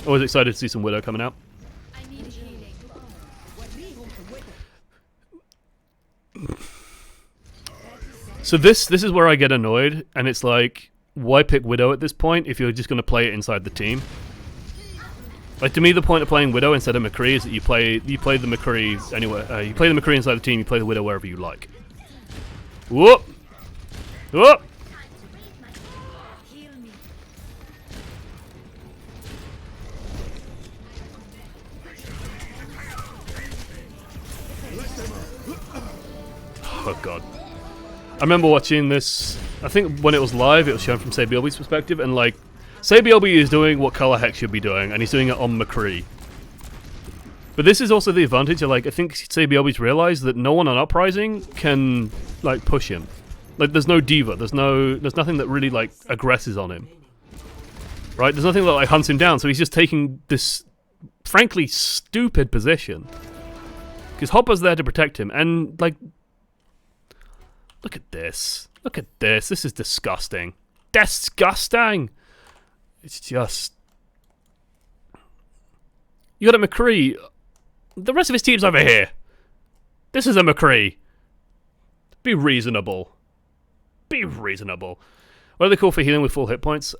Always excited to see some Widow coming out. So this is where I get annoyed, and it's like, why pick Widow at this point if you're just going to play it inside the team? Like, to me, the point of playing Widow instead of McCree is that you play the McCree anywhere. You play the McCree inside the team. You play the Widow wherever you like. Whoop! Whoop! Oh god. I remember watching this, I think when it was live, it was shown from Sabielby's perspective, and like, Sabielby is doing what Color Hex should be doing, and he's doing it on McCree. But this is also the advantage of, like, I think Sabielby's realized that no one on Uprising can, like, push him. Like, there's no diva, there's nothing that really, like, aggresses on him. Right? There's nothing that, like, hunts him down, so he's just taking this, frankly, stupid position. Because Hopper's there to protect him, and, like, look at this. Look at this. This is disgusting. Disgusting! It's just... You got a McCree. The rest of his team's over here. This is a McCree. Be reasonable. Be reasonable. What are they called for healing with full hit points?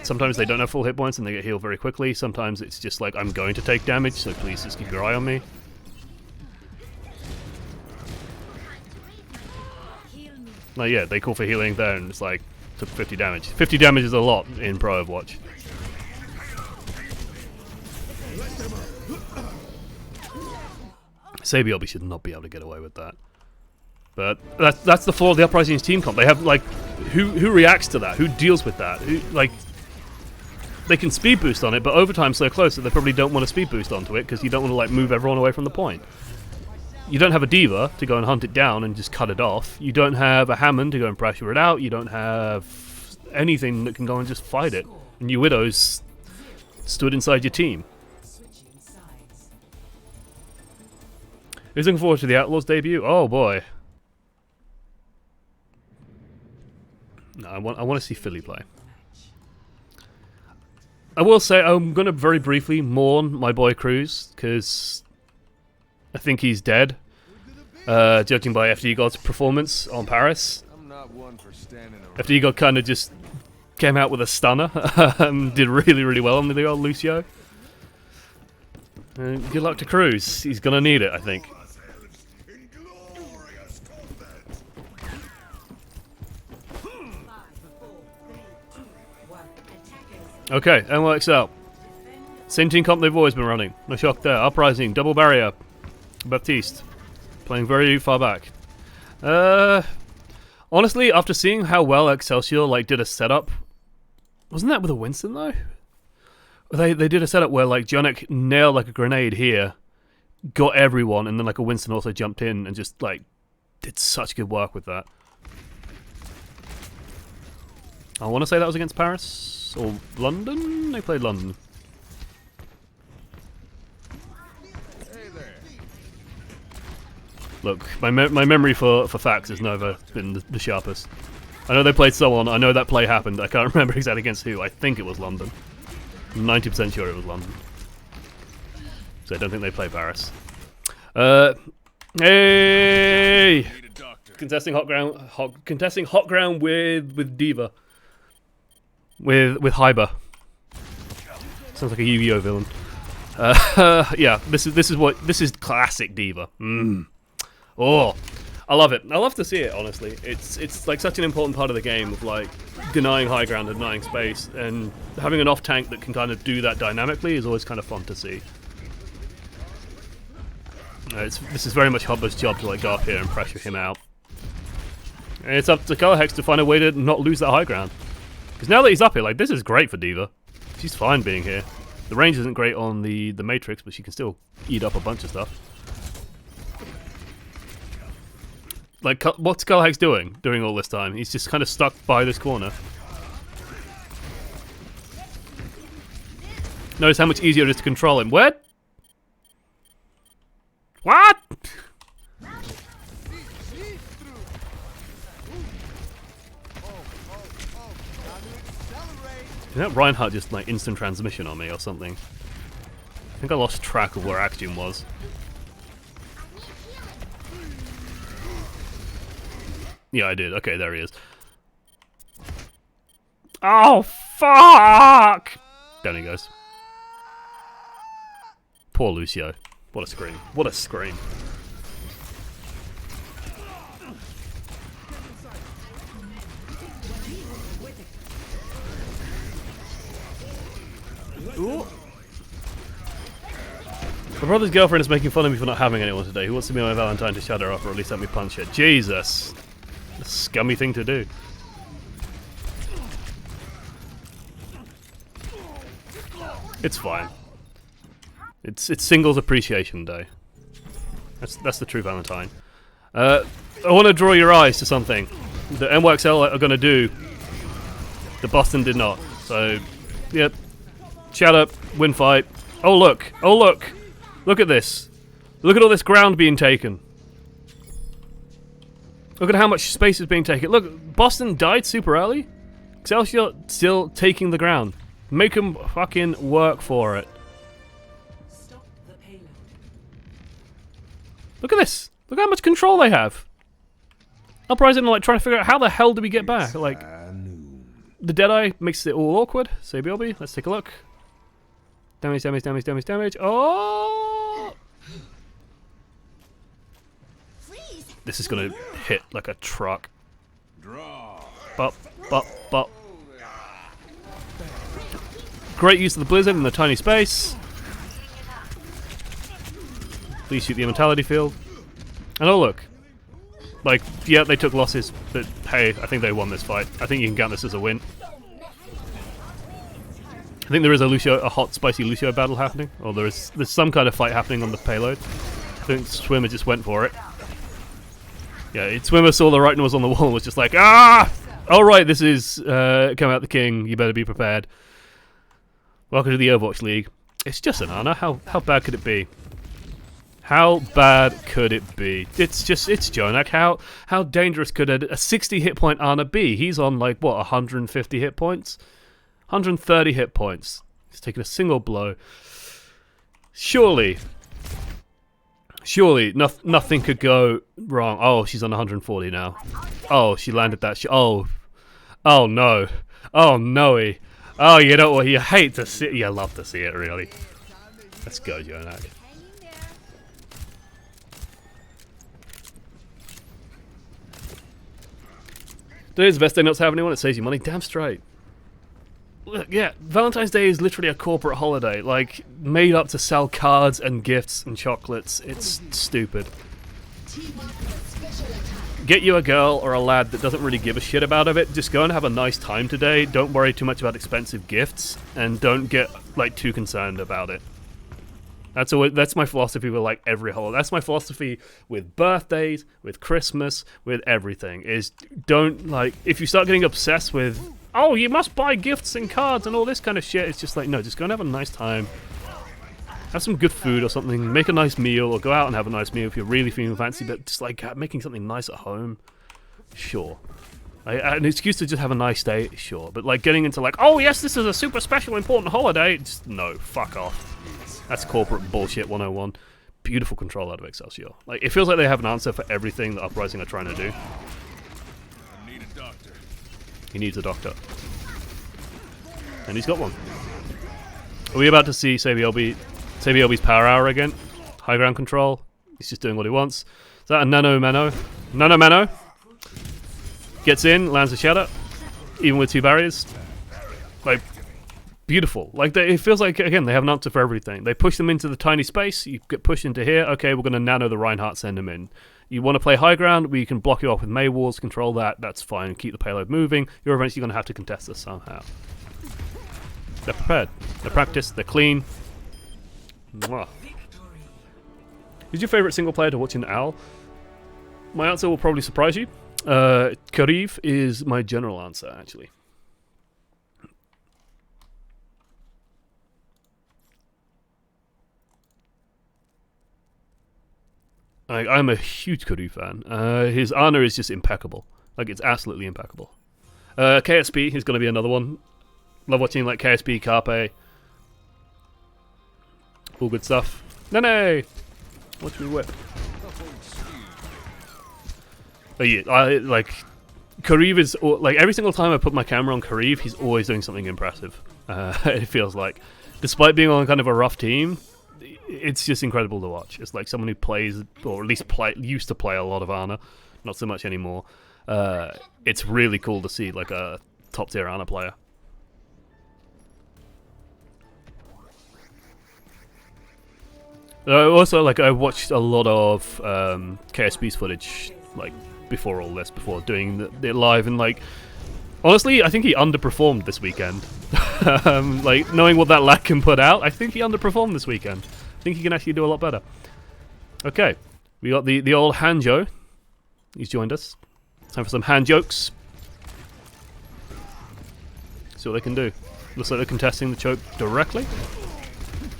Sometimes they don't have full hit points and they get healed very quickly. Sometimes it's just like, I'm going to take damage, so please just keep your eye on me. Like, yeah, they call for healing there, and it's like, took 50 damage. 50 damage is a lot in Pro Overwatch. Sabielby should not be able to get away with that. But that's the flaw of the Uprising's team comp. They have, like, who reacts to that? Who deals with that? Who, like, they can speed boost on it, but overtime's so close that they probably don't want to speed boost onto it, because you don't want to, like, move everyone away from the point. You don't have a diva to go and hunt it down and just cut it off. You don't have a Hammond to go and pressure it out. You don't have anything that can go and just fight it. And your Widows stood inside your team. Who's looking forward to the Outlaws debut? Oh boy. No, I want to see Philly play. I will say I'm going to very briefly mourn my boy Cruz, because I think he's dead, judging by FD God's performance on Paris. I'm not one for standing around. FD God kind of just came out with a stunner, did really, really well on the old Lucio. Good luck to Cruz. He's going to need it, I think. Okay, NYXL. Same team comp they've always been running. No shock there. Uprising, double barrier. Baptiste. Playing very far back. Honestly, after seeing how well Excelsior like did a setup, wasn't that with a Winston though? They did a setup where like Jonik nailed like a grenade here, got everyone, and then like a Winston also jumped in and just like did such good work with that. I want to say that was against Paris or London. They played London. Look, my memory for facts has never been the sharpest. I know they played someone. I know that play happened. I can't remember exactly against who. I think it was London. I'm 90% sure it was London. So I don't think they play Paris. Hey! Contesting hot ground with Diva. With Hyber. Sounds like a Yu-Gi-Oh villain. Yeah, this is classic Diva. Oh, I love it. I love to see it, honestly. It's like such an important part of the game of like denying high ground and denying space, and having an off tank that can kind of do that dynamically is always kind of fun to see. This is very much Hubba's job to like go up here and pressure him out. And it's up to Color Hex to find a way to not lose that high ground. Because now that he's up here, like, this is great for Diva. She's fine being here. The range isn't great on the Matrix, but she can still eat up a bunch of stuff. Like, what's Karlhak's doing during all this time? He's just kind of stuck by this corner. Notice how much easier it is to control him. What? What? Did that Reinhardt just like instant transmission on me or something? I think I lost track of where Axiom was. Yeah, I did. Okay, there he is. Oh, fuck! Down he goes. Poor Lucio. What a scream. What a scream. Ooh. My brother's girlfriend is making fun of me for not having anyone today. Who wants to be my Valentine to shut her up or at least let me punch her? Jesus. A scummy thing to do. It's fine. It's singles appreciation day. That's the true Valentine. I want to draw your eyes to something. The NYXL are going to do. The Boston did not. So, yep. Shut up. Win fight. Oh look. Oh look. Look at this. Look at all this ground being taken. Look at how much space is being taken. Look, Boston died super early. Excelsior still taking the ground. Make them fucking work for it. Stop the payload. Look at this. Look how much control they have. Uprising are like trying to figure out how the hell do we get back. Like, the Deadeye makes it all awkward. Sabiobi, let's take a look. Damage, damage, damage, damage, damage. Oh! This is gonna hit like a truck. Bop, bop, bop. Great use of the blizzard in the tiny space. Please shoot the immortality field. And oh look. Like, yeah, they took losses, but hey, I think they won this fight. I think you can count this as a win. I think there is a hot, spicy Lucio battle happening. Or there's some kind of fight happening on the payload. I think Swimmer just went for it. Yeah, Swimmer saw the writing was on the wall and was just like, ah! Alright, this is come out the king, you better be prepared. Welcome to the Overwatch League. It's just an Ana, how bad could it be? How bad could it be? It's Jonak. How dangerous could a 60 hit point Ana be? He's on like, what, 150 hit points? 130 hit points. He's taken a single blow. Surely, nothing could go wrong. Oh, she's on 140 now. Oh, she landed that. Oh no. Oh no. Oh, you know what? You hate to see it. You love to see it, really. Let's go, Jonak. Today's the best day not to have anyone. It saves you money. Damn straight. Look, yeah, Valentine's Day is literally a corporate holiday, like, made up to sell cards and gifts and chocolates. It's stupid. Get you a girl or a lad that doesn't really give a shit about it. Just go and have a nice time today. Don't worry too much about expensive gifts, and don't get, like, too concerned about it. That's my philosophy with like every holiday. That's my philosophy with birthdays, with Christmas, with everything. Is don't like if you start getting obsessed with oh you must buy gifts and cards and all this kind of shit. It's just like no, just go and have a nice time. Have some good food or something. Make a nice meal or go out and have a nice meal if you're really feeling fancy. But just like making something nice at home, sure. An excuse to just have a nice day, sure. But like getting into like oh yes, this is a super special important holiday. Just no, fuck off. That's corporate bullshit 101. Beautiful control out of Excelsior. Like, it feels like they have an answer for everything that Uprising are trying to do. I need a doctor. He needs a doctor. And he's got one. Are we about to see Sabiobi's power hour again? High ground control. He's just doing what he wants. Is that a Nano-Mano? Nano-Mano. Gets in, lands a shatter. Even with 2 barriers. Like, beautiful. Like it feels like again they have an answer for everything. They push them into the tiny space. You get pushed into here. Okay, we're going to nano the Reinhardt, send them in. You want to play high ground? We can block you off with May walls. Control that. That's fine. Keep the payload moving. You're eventually going to have to contest this somehow. They're prepared. They're practiced. They're clean. Mwah. Who's your favorite single player to watch in Owl? My answer will probably surprise you. Kariv is my general answer, actually. I'm a huge Kariv fan. His Ana is just impeccable. Like, it's absolutely impeccable. KSP is going to be another one. Love watching, like, KSP, Carpe. All good stuff. Nene! Watch me whip. But yeah, Kariv is, like, every single time I put my camera on Kariv, he's always doing something impressive. It feels like. Despite being on kind of a rough team, it's just incredible to watch. It's like someone who plays, or at least used to play a lot of Ana, not so much anymore. It's really cool to see, like, a top-tier Ana player. Also, like, I watched a lot of KSP's footage, like, before all this, before doing the live, and, like, honestly, I think he underperformed this weekend. Like, knowing what that lad can put out, I think he underperformed this weekend. I think he can actually do a lot better. Okay, we got the old Hanjo. He's joined us. Time for some hand jokes. See what they can do. Looks like they're contesting the choke directly.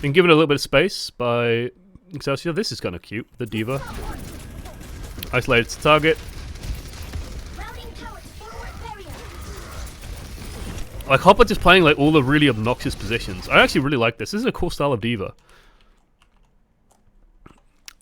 Been given a little bit of space by Excelsior. This is kind of cute. The Diva. Isolated to target. Like, Hopper just playing, like, all the really obnoxious positions. I actually really like this. This is a cool style of Diva.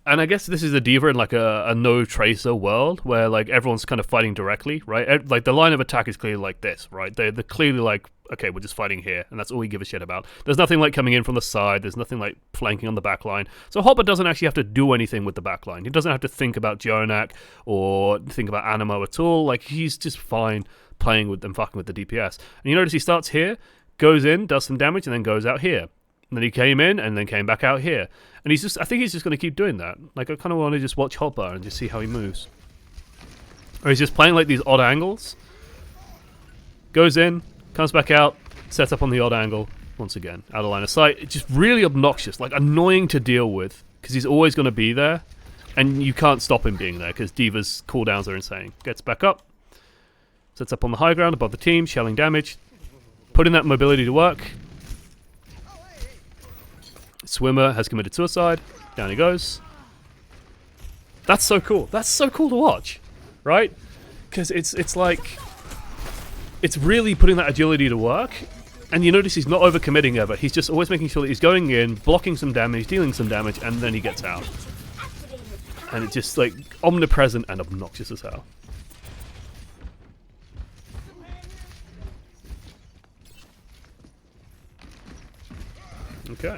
And I guess this is a Diva in, like, a no-tracer world, where, like, everyone's kind of fighting directly, right? Like, the line of attack is clearly like this, right? They're clearly like, okay, we're just fighting here, and that's all we give a shit about. There's nothing like coming in from the side. There's nothing like flanking on the back line. So Hopper doesn't actually have to do anything with the back line. He doesn't have to think about Jonak or think about Animo at all. Like, he's just fine playing with them, fucking with the DPS. And you notice he starts here, goes in, does some damage, and then goes out here. And then he came in, and then came back out here. And he's just, I think he's just going to keep doing that. Like, I kind of want to just watch Hopper and just see how he moves. Or he's just playing, like, these odd angles. Goes in, comes back out, sets up on the odd angle, once again, out of line of sight. It's just really obnoxious, like, annoying to deal with, because he's always going to be there, and you can't stop him being there, because Diva's cooldowns are insane. Gets back up, sets up on the high ground above the team, shelling damage, putting that mobility to work. Swimmer has committed suicide. Down he goes. That's so cool. That's so cool to watch, right? Because it's like, it's really putting that agility to work. And you notice he's not overcommitting ever. He's just always making sure that he's going in, blocking some damage, dealing some damage, and then he gets out. And it's just like omnipresent and obnoxious as hell. Okay.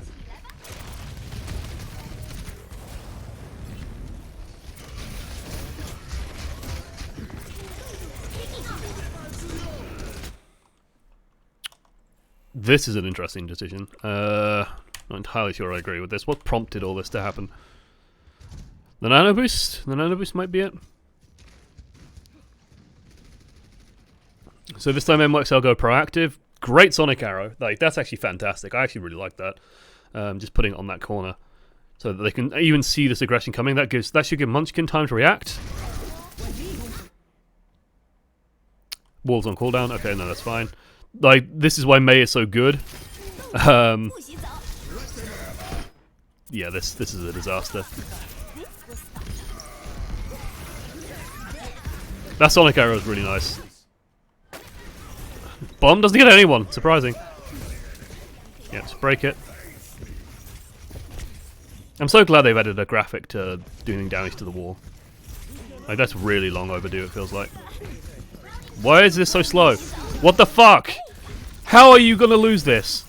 This is an interesting decision. Not entirely sure I agree with this. What prompted all this to happen? The nano boost? The nano boost might be it. So this time NYXL go proactive. Great Sonic Arrow. Like, that's actually fantastic. I actually really like that. Just putting it on that corner so that they can even see this aggression coming. That should give Munchkin time to react. Walls on cooldown. Okay, no, that's fine. Like, this is why Mei is so good. Yeah, this is a disaster. That Sonic Arrow is really nice. Bomb doesn't get anyone. Surprising. Yeah, just break it. I'm so glad they've added a graphic to doing damage to the wall. Like, that's really long overdue, it feels like. Why is this so slow? What the fuck? How are you gonna lose this?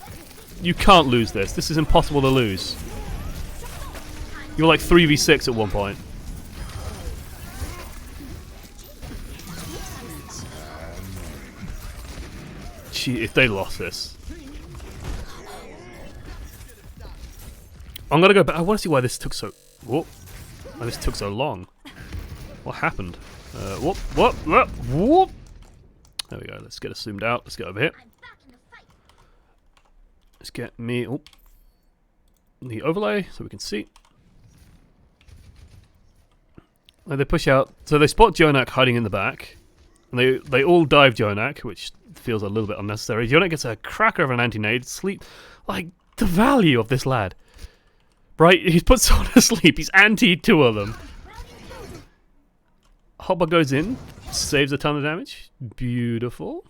You can't lose this. This is impossible to lose. You were like 3v6 at one point. Gee, if they lost this. I'm gonna go back. I want to see why this took so... Whoop. Why this took so long. What happened? Whoop, whoop, whoop, whoop. There we go. Let's get it zoomed out. Let's get over here. Let's get me the overlay so we can see. Like they push out, so they spot Jonak hiding in the back, and they all dive Jonak, which feels a little bit unnecessary. Jonak gets a cracker of an anti-nade. Sleep, like the value of this lad, right? He's put someone to sleep. He's anti two of them. Hopper goes in, saves a ton of damage. Beautiful.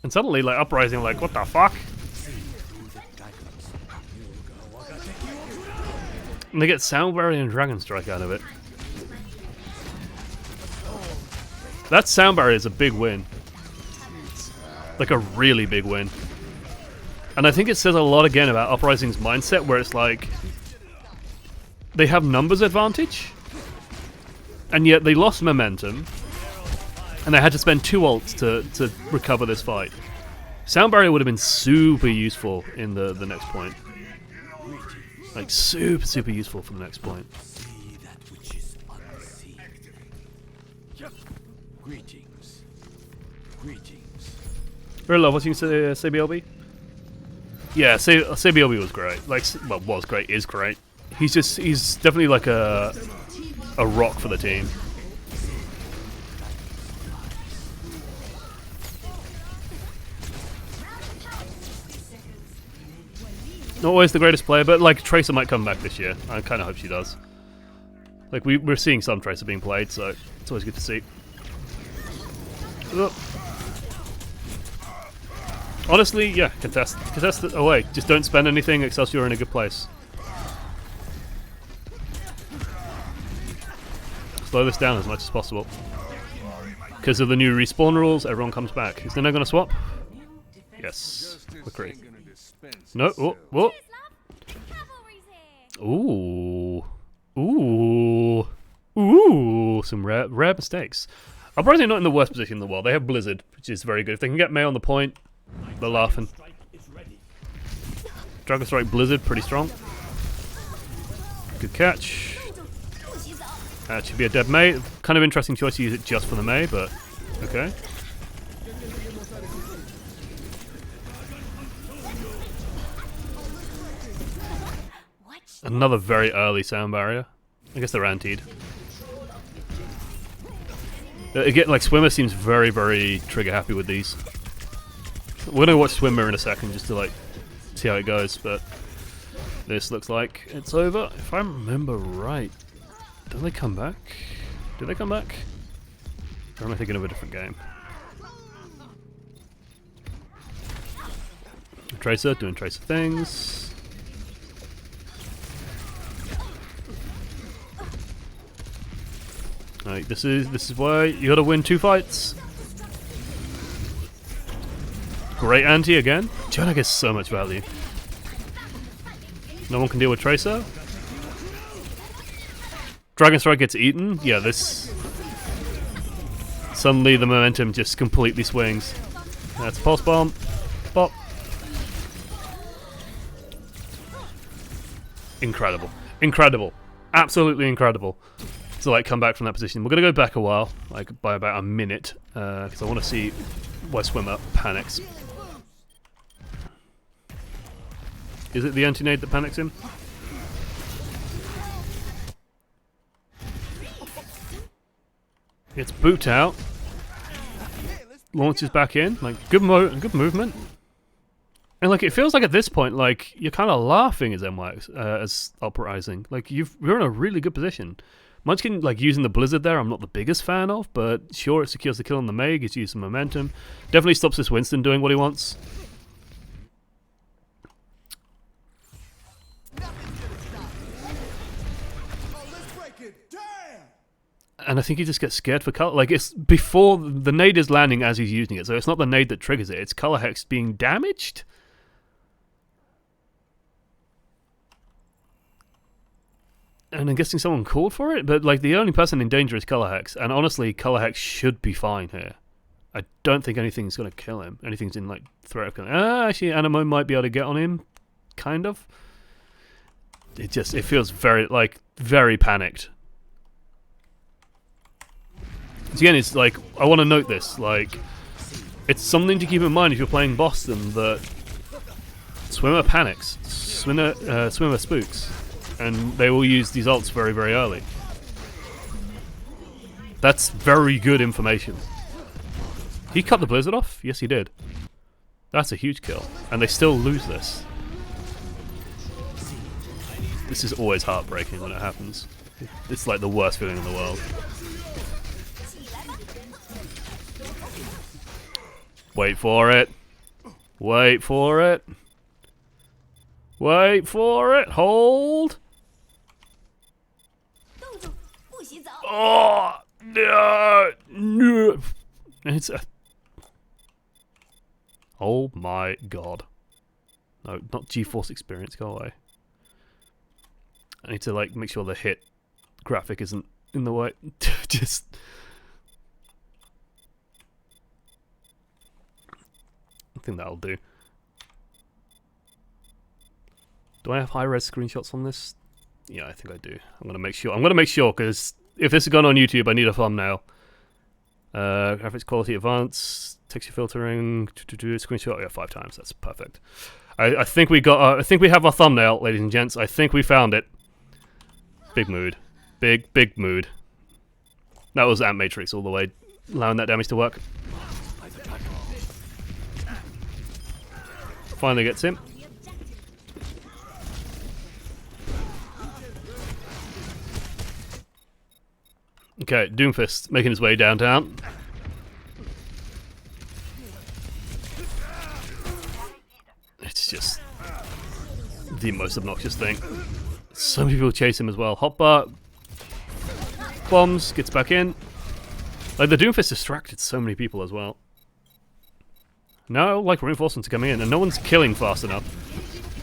And suddenly, like Uprising, like what the fuck? And they get Sound Barrier and Dragon Strike out of it. That Sound Barrier is a big win. Like a really big win. And I think it says a lot again about Uprising's mindset, where it's like they have numbers advantage, and yet they lost momentum, and they had to spend 2 ults to recover this fight. Sound Barrier would have been super useful in the next point. Like super useful for the next point. See that which is unseen. Greetings. Greetings. Very love watching CBLB. Yeah, CBLB was great. Like, well, was great, is great. He's definitely like a rock for the team. Not always the greatest player, but like Tracer might come back this year. I kind of hope she does. Like we're seeing some Tracer being played, so it's always good to see. Oh. Honestly, yeah, contest it away. Just don't spend anything. Excelsior in a good place. Slow this down as much as possible. Because of the new respawn rules, everyone comes back. Is Nino going to swap? Yes. McCree. No. Oh, what? Ooh. Ooh. Ooh. Some rare mistakes. Uprising not in the worst position in the world. They have Blizzard, which is very good. If they can get May on the point, they're laughing. Dragon Strike Blizzard, pretty strong. Good catch. That should be a dead May. Kind of interesting choice to use it just for the May, but okay. Another very early Sound Barrier. I guess they're antied. Again, like Swimmer seems very trigger happy with these. We're gonna watch Swimmer in a second just to like see how it goes, but this looks like it's over. If I remember right, do they come back? Do they come back? Or am I thinking of a different game? Tracer doing Tracer things. Alright, this is why you gotta win 2 fights. Great anti again. Jonak gets so much value. No one can deal with Tracer. Dragon Strike gets eaten. Yeah, this. Suddenly the momentum just completely swings. That's a Pulse Bomb. Bop. Incredible. Incredible. Absolutely incredible. To like come back from that position. We're gonna go back a while, like by about a minute, because I want to see why Swimmer panics. Is it the anti-nade that panics him? It's boot out. Launches back in. Like good movement. And like it feels like at this point, like you're kind of laughing as NYX, as Uprising. Like you're in a really good position. Munchkin, like using the Blizzard there, I'm not the biggest fan of, but sure, it secures the kill on the May, gives you some momentum. Definitely stops this Winston doing what he wants. And I think he just gets scared for color. Like it's before the nade is landing as he's using it, so it's not the nade that triggers it. It's color hex being damaged. And I'm guessing someone called for it, but like the only person in danger is Color Hex, and honestly, Color Hex should be fine here. I don't think anything's going to kill him. Anything's in like threat of killing. Actually, Animo might be able to get on him, kind of. It feels very panicked. Again, it's like I want to note this, like it's something to keep in mind if you're playing Boston that Swimmer panics, Swimmer spooks. And they will use these ults very early. That's very good information. He cut the blizzard off? Yes, he did. That's a huge kill. And they still lose this. This is always heartbreaking when it happens. It's like the worst feeling in the world. Wait for it. Wait for it. Wait for it. Hold. Oh, no. No. It's a... Oh my god. No, not GeForce experience. Go away. I need to like make sure the hit graphic isn't in the way. Just... I think that'll do. Do I have high-res screenshots on this? Yeah, I think I do. I'm gonna make sure. I'm gonna make sure because if this is going on YouTube, I need a thumbnail. Graphics quality advanced, texture filtering, screenshot. Yeah, 5 times. That's perfect. I think we got. I think we have our thumbnail, ladies and gents. I think we found it. Big mood, big mood. That was Ant Matrix all the way, allowing that damage to work. Finally gets him. Okay, Doomfist making his way downtown. It's just the most obnoxious thing. So many people chase him as well. Hotbar bombs, gets back in. Like the Doomfist distracted so many people as well. Now, like reinforcements are coming in, and no one's killing fast enough.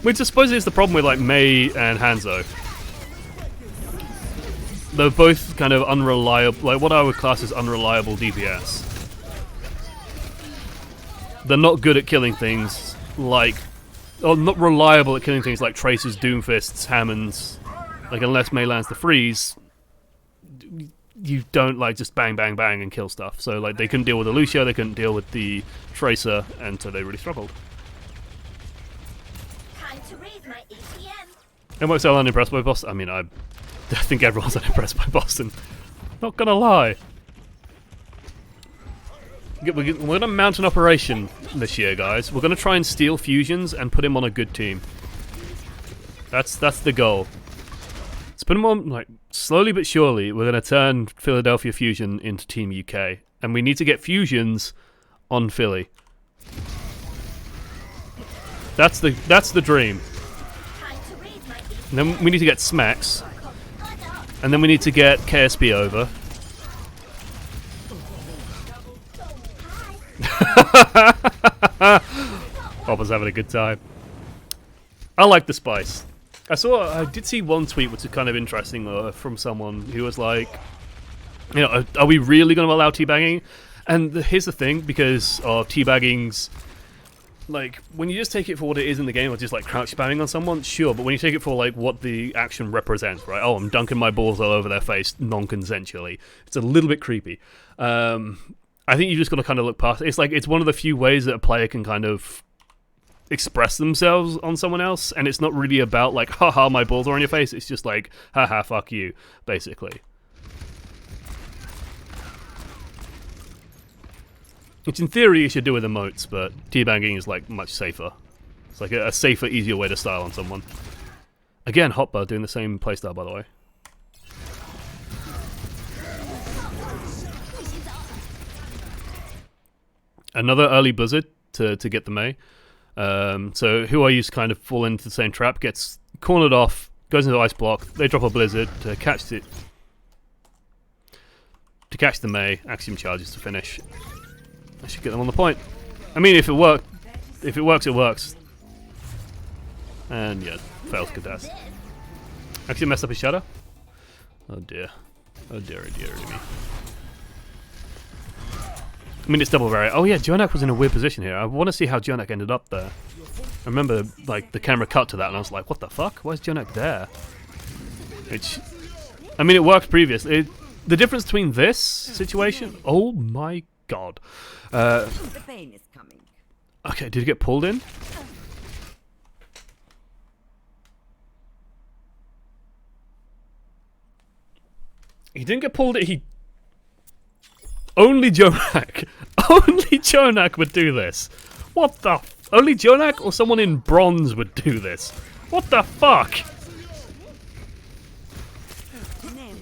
Which I suppose is the problem with like Mei and Hanzo. They're both kind of unreliable, like what I would class as unreliable DPS. They're not good at killing things like, or not reliable at killing things like Tracer's, Doomfists, Hammonds. Like unless Mei lands the freeze, you don't like just bang bang bang and kill stuff. So like they couldn't deal with the Lucio, they couldn't deal with the Tracer, and so they really struggled. Time to raise my ATM. NYXL unimpressed by Boston. I mean, I think everyone's unimpressed by Boston. Not gonna lie. We're gonna mount an operation this year, guys. We're gonna try and steal Fusions and put him on a good team. That's the goal. Let's put him on, like, slowly but surely, we're gonna turn Philadelphia Fusion into Team UK. And we need to get Fusions on Philly. That's the dream. And then we need to get Smacks. And then we need to get KSP over. Papa's having a good time. I like the spice. I did see one tweet which is kind of interesting from someone who was like, you know, are we really going to allow teabagging? And here's the thing, because of teabagging's, like, when you just take it for what it is in the game, or just like crouch spamming on someone, sure, but when you take it for like what the action represents, right? Oh, I'm dunking my balls all over their face non-consensually. It's a little bit creepy. I think you just got to kind of look past it. It's like, it's one of the few ways that a player can kind of express themselves on someone else, and it's not really about like, haha, my balls are on your face. It's just like, haha, fuck you, basically. Which in theory you should do with emotes, but teabagging is like much safer. It's like a safer, easier way to style on someone. Again, Hotbar doing the same playstyle, by the way. Another early blizzard to get the Mei. So who I used to kind of fall into the same trap, gets cornered off, goes into the ice block, they drop a blizzard to catch it. To catch the Mei, Axiom charges to finish. I should get them on the point. I mean, if it works, it works. And yeah, fails to death. Actually messed up his shadow. Oh dear. Oh dear, oh dear, oh dear. I mean, it's double variant. Oh yeah, Jonak was in a weird position here. I want to see how Jonak ended up there. I remember, like, the camera cut to that and I was like, what the fuck? Why is Jonak there? Which, I mean, it worked previously. The difference between this situation... Oh my god. The pain is coming. Okay, did he get pulled in? He didn't get pulled in. Only Jonak. Only Jonak would do this. What the? Only Jonak or someone in bronze would do this. What the fuck? Name.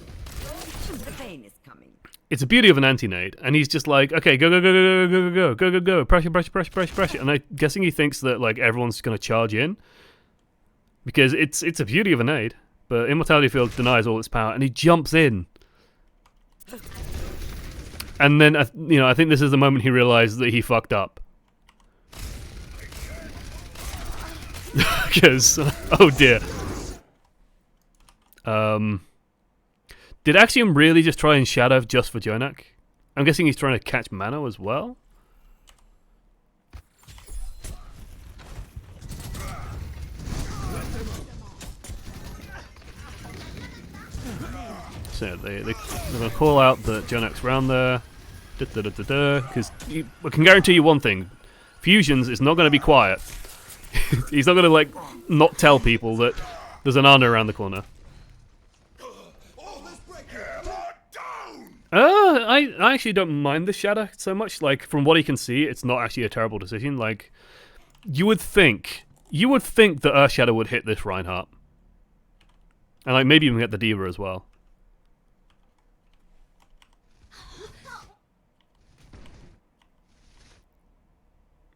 The pain is coming. It's the beauty of an anti-nade, and he's just like, okay, go, go, go, go, go, go, go, go, go, go, pressure, pressure, pressure, pressure, pressure, and I'm guessing he thinks that like everyone's gonna charge in, because it's a beauty of a nade, but Immortality Field denies all its power, and he jumps in, and then I think this is the moment he realized that he fucked up, because oh dear. Did Axiom really just try and shadow just for Jonak? I'm guessing he's trying to catch Mano as well? So they're going to call out that Jonak's round there. Because I can guarantee you one thing. Fusions is not going to be quiet. He's not going to like not tell people that there's an Ana around the corner. I actually don't mind the shadow so much. Like, from what he can see, it's not actually a terrible decision. Like, you would think that Earth Shadow would hit this Reinhardt, and like maybe even get the Diva as well.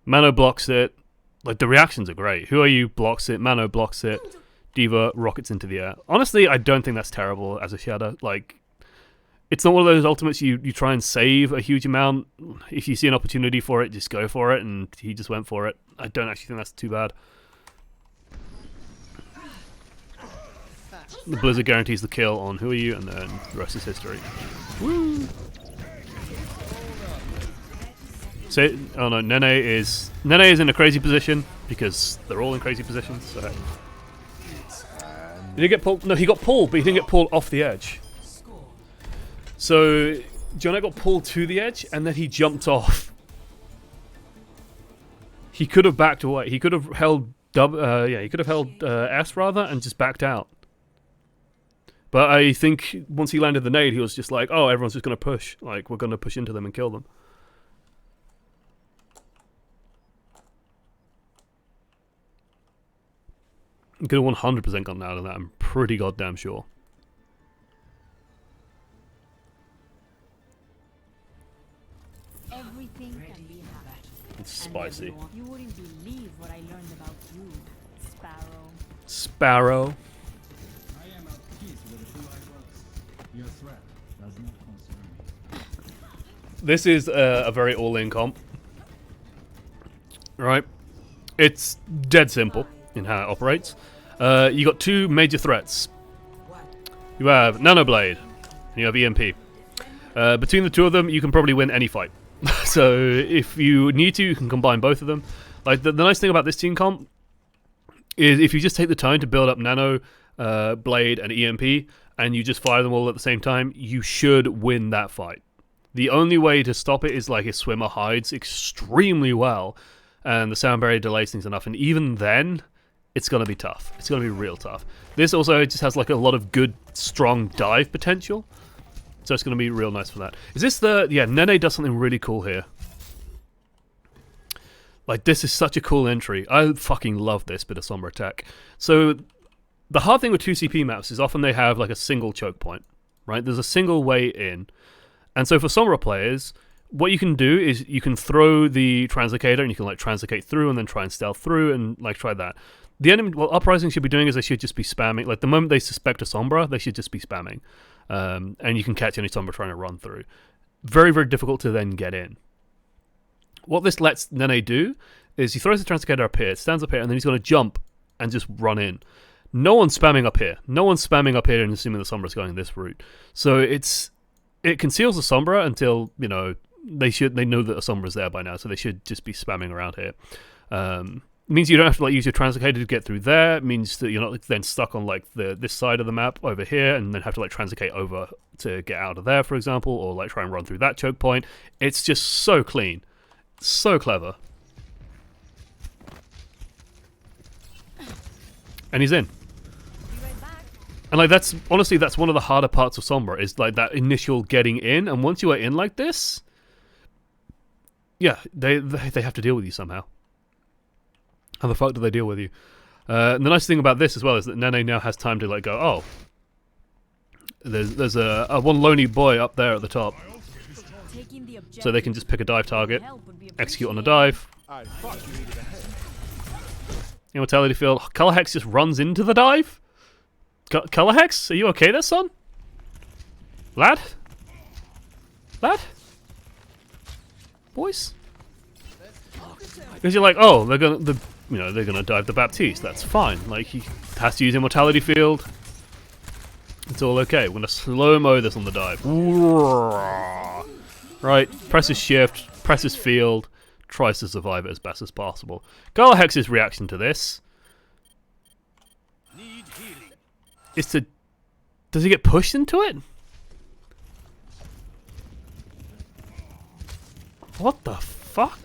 Mano blocks it. Like, the reactions are great. Who Are You blocks it. Mano blocks it. Diva rockets into the air. Honestly, I don't think that's terrible as a shadow. Like, it's not one of those ultimates you try and save a huge amount. If you see an opportunity for it, just go for it, and he just went for it. I don't actually think that's too bad. The Blizzard guarantees the kill on Who Are You, and then the rest is history. Woo! So, oh no, Nene is in a crazy position, because they're all in crazy positions, so. Did he get pulled? No, he got pulled, but he didn't get pulled off the edge. So, Jonak got pulled to the edge, and then he jumped off. He could have backed away. He could have held S rather, and just backed out. But I think once he landed the nade, he was just like, oh, everyone's just going to push. Like, we're going to push into them and kill them. He could have 100% gotten out of that, I'm pretty goddamn sure. Everything can be hacked. It's spicy. You wouldn't believe what I learned about you, Sparrow. Sparrow. I am at peace with who I was. Your threat does not concern me. This is a very all-in comp. Right? It's dead simple in how it operates. You got two major threats. You have Nanoblade, and you have EMP. Between the two of them, you can probably win any fight. So if you need to, you can combine both of them. Like, the nice thing about this team comp is if you just take the time to build up Nano, Blade, and EMP, and you just fire them all at the same time, you should win that fight. The only way to stop it is like if Swimmer hides extremely well, and the sound barrier delays things enough, and even then, it's going to be tough. It's going to be real tough. This also just has like a lot of good, strong dive potential. So it's going to be real nice for that. Is this the... Yeah, Nene does something really cool here. Like, this is such a cool entry. I fucking love this bit of Sombra tech. So, the hard thing with 2CP maps is often they have like a single choke point. Right? There's a single way in. And so for Sombra players, what you can do is you can throw the translocator and you can like translocate through and then try and stealth through and like try that. The enemy, what Uprising should be doing is they should just be spamming. Like, the moment they suspect a Sombra, they should just be spamming. And you can catch any Sombra trying to run through. Very, very difficult to then get in. What this lets Nene do is he throws the Translocator up here, stands up here, and then he's going to jump and just run in. No one's spamming up here. No one's spamming up here and assuming the Sombra's going this route. So it conceals the Sombra until, you know, they know that a Sombra's there by now, so they should just be spamming around here. It means you don't have to like use your translocator to get through there. It means that you're not then stuck on like this side of the map over here and then have to like translocate over to get out of there, for example, or like try and run through that choke point. It's just so clean. So clever. And he's in. Be right back. And like that's honestly that's one of the harder parts of Sombra is like that initial getting in, and once you are in like this, yeah, they have to deal with you somehow. How the fuck do they deal with you? And the nice thing about this as well is that Nene now has time to like go, oh, there's a one lonely boy up there at the top, Taking the objective. so they can just pick a dive target, Help would be execute on a appreciated. dive. Immortality field. Color Hex just runs into the dive. Color Hex, are you okay there, son? Lad? Boys? Because you're like, oh, they're gonna dive the Baptiste. That's fine. Like he has to use Immortality field. It's all okay. We're gonna slow-mo this on the dive. Right, press his shift, press his field, tries to survive it as best as possible. Color Hex's reaction to this is to... Does he get pushed into it? What the fuck?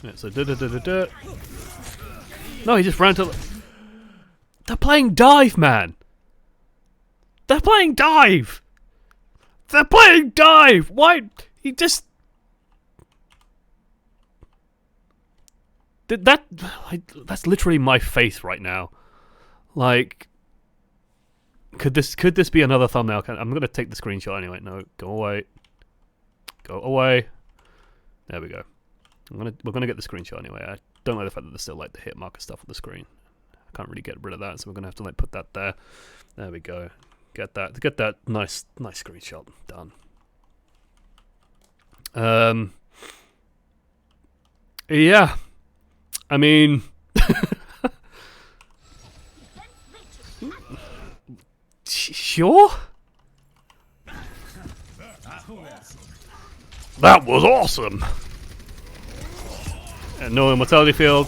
Yeah, so No, he just ran to... They're playing dive, man! They're playing dive! They're playing dive! Why? He just... That's literally my face right now. Like... Could this be another thumbnail? I'm gonna take the screenshot anyway. No, go away. Go away. There we go. We're gonna get the screenshot anyway. I don't like the fact that there's still like the hit marker stuff on the screen. I can't really get rid of that, so we're gonna have to like put that there. There we go. Get that nice screenshot done. Yeah. I mean, sure. That was awesome. And no Immortality field.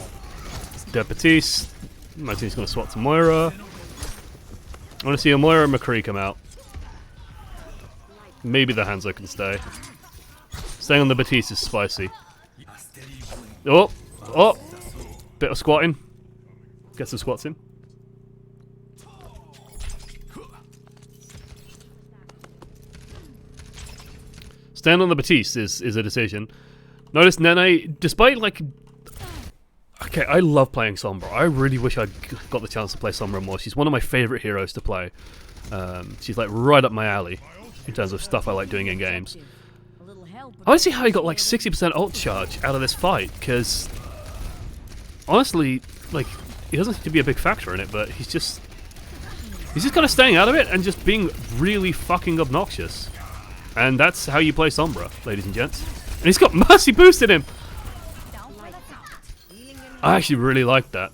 It's Dead Baptiste. Imagine he's going to swap to Moira. I want to see a Moira and McCree come out. Maybe the Hanzo can stay. Staying on the Baptiste is spicy. Oh! Oh! Bit of squatting. Get some squats in. Staying on the Baptiste is a decision. Notice Nene, despite like... Okay, I love playing Sombra. I really wish I'd got the chance to play Sombra more. She's one of my favourite heroes to play. She's like right up my alley in terms of stuff I like doing in games. A little help would I want to see how he got like 60% ult charge out of this fight, because honestly, like, he doesn't seem to be a big factor in it, but he's just kind of staying out of it and just being really fucking obnoxious. And that's how you play Sombra, ladies and gents. And he's got Mercy boosted him! I actually really liked that.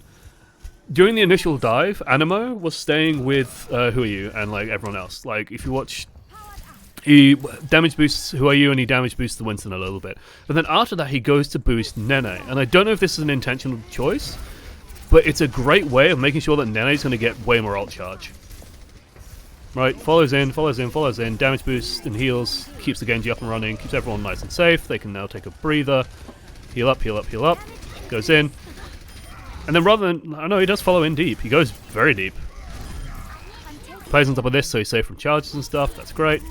During the initial dive, Animo was staying with Who Are You and like everyone else. Like, if you watch, he damage boosts Who Are You and he damage boosts the Winston a little bit. But then after that, he goes to boost Nene. And I don't know if this is an intentional choice, but it's a great way of making sure that Nene's going to get way more ult charge. Right, follows in, damage boosts and heals, keeps the Genji up and running, keeps everyone nice and safe. They can now take a breather, heal up, goes in. And then rather than, I know he does follow in deep, he goes very deep. Plays on top of this so he's safe from charges and stuff, that's great.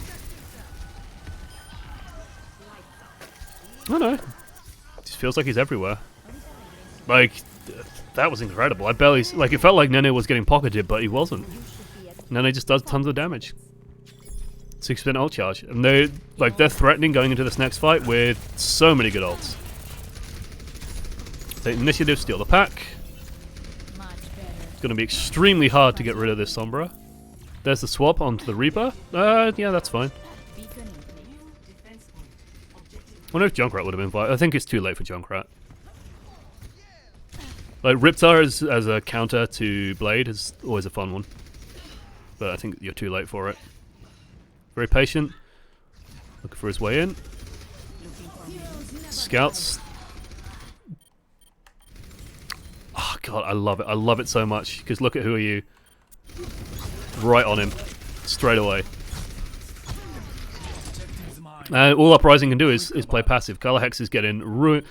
I don't know, just feels like he's everywhere. Like, that was incredible. I barely, like, it felt like Nene was getting pocketed, but he wasn't. Nene just does tons of damage. 6% ult charge. And they're threatening going into this next fight with so many good ults. Take initiative, steal the pack. It's going to be extremely hard to get rid of this Sombra. There's the swap onto the Reaper. Yeah, that's fine. I wonder if Junkrat would have been invited. I think it's too late for Junkrat. Like, Riptar as a counter to Blade is always a fun one. But I think you're too late for it. Very patient. Looking for his way in. Scouts. Oh god, I love it. I love it so much. Because look at Who Are You. Right on him. Straight away. And all Uprising can do is play passive. Color Hex is getting ruined.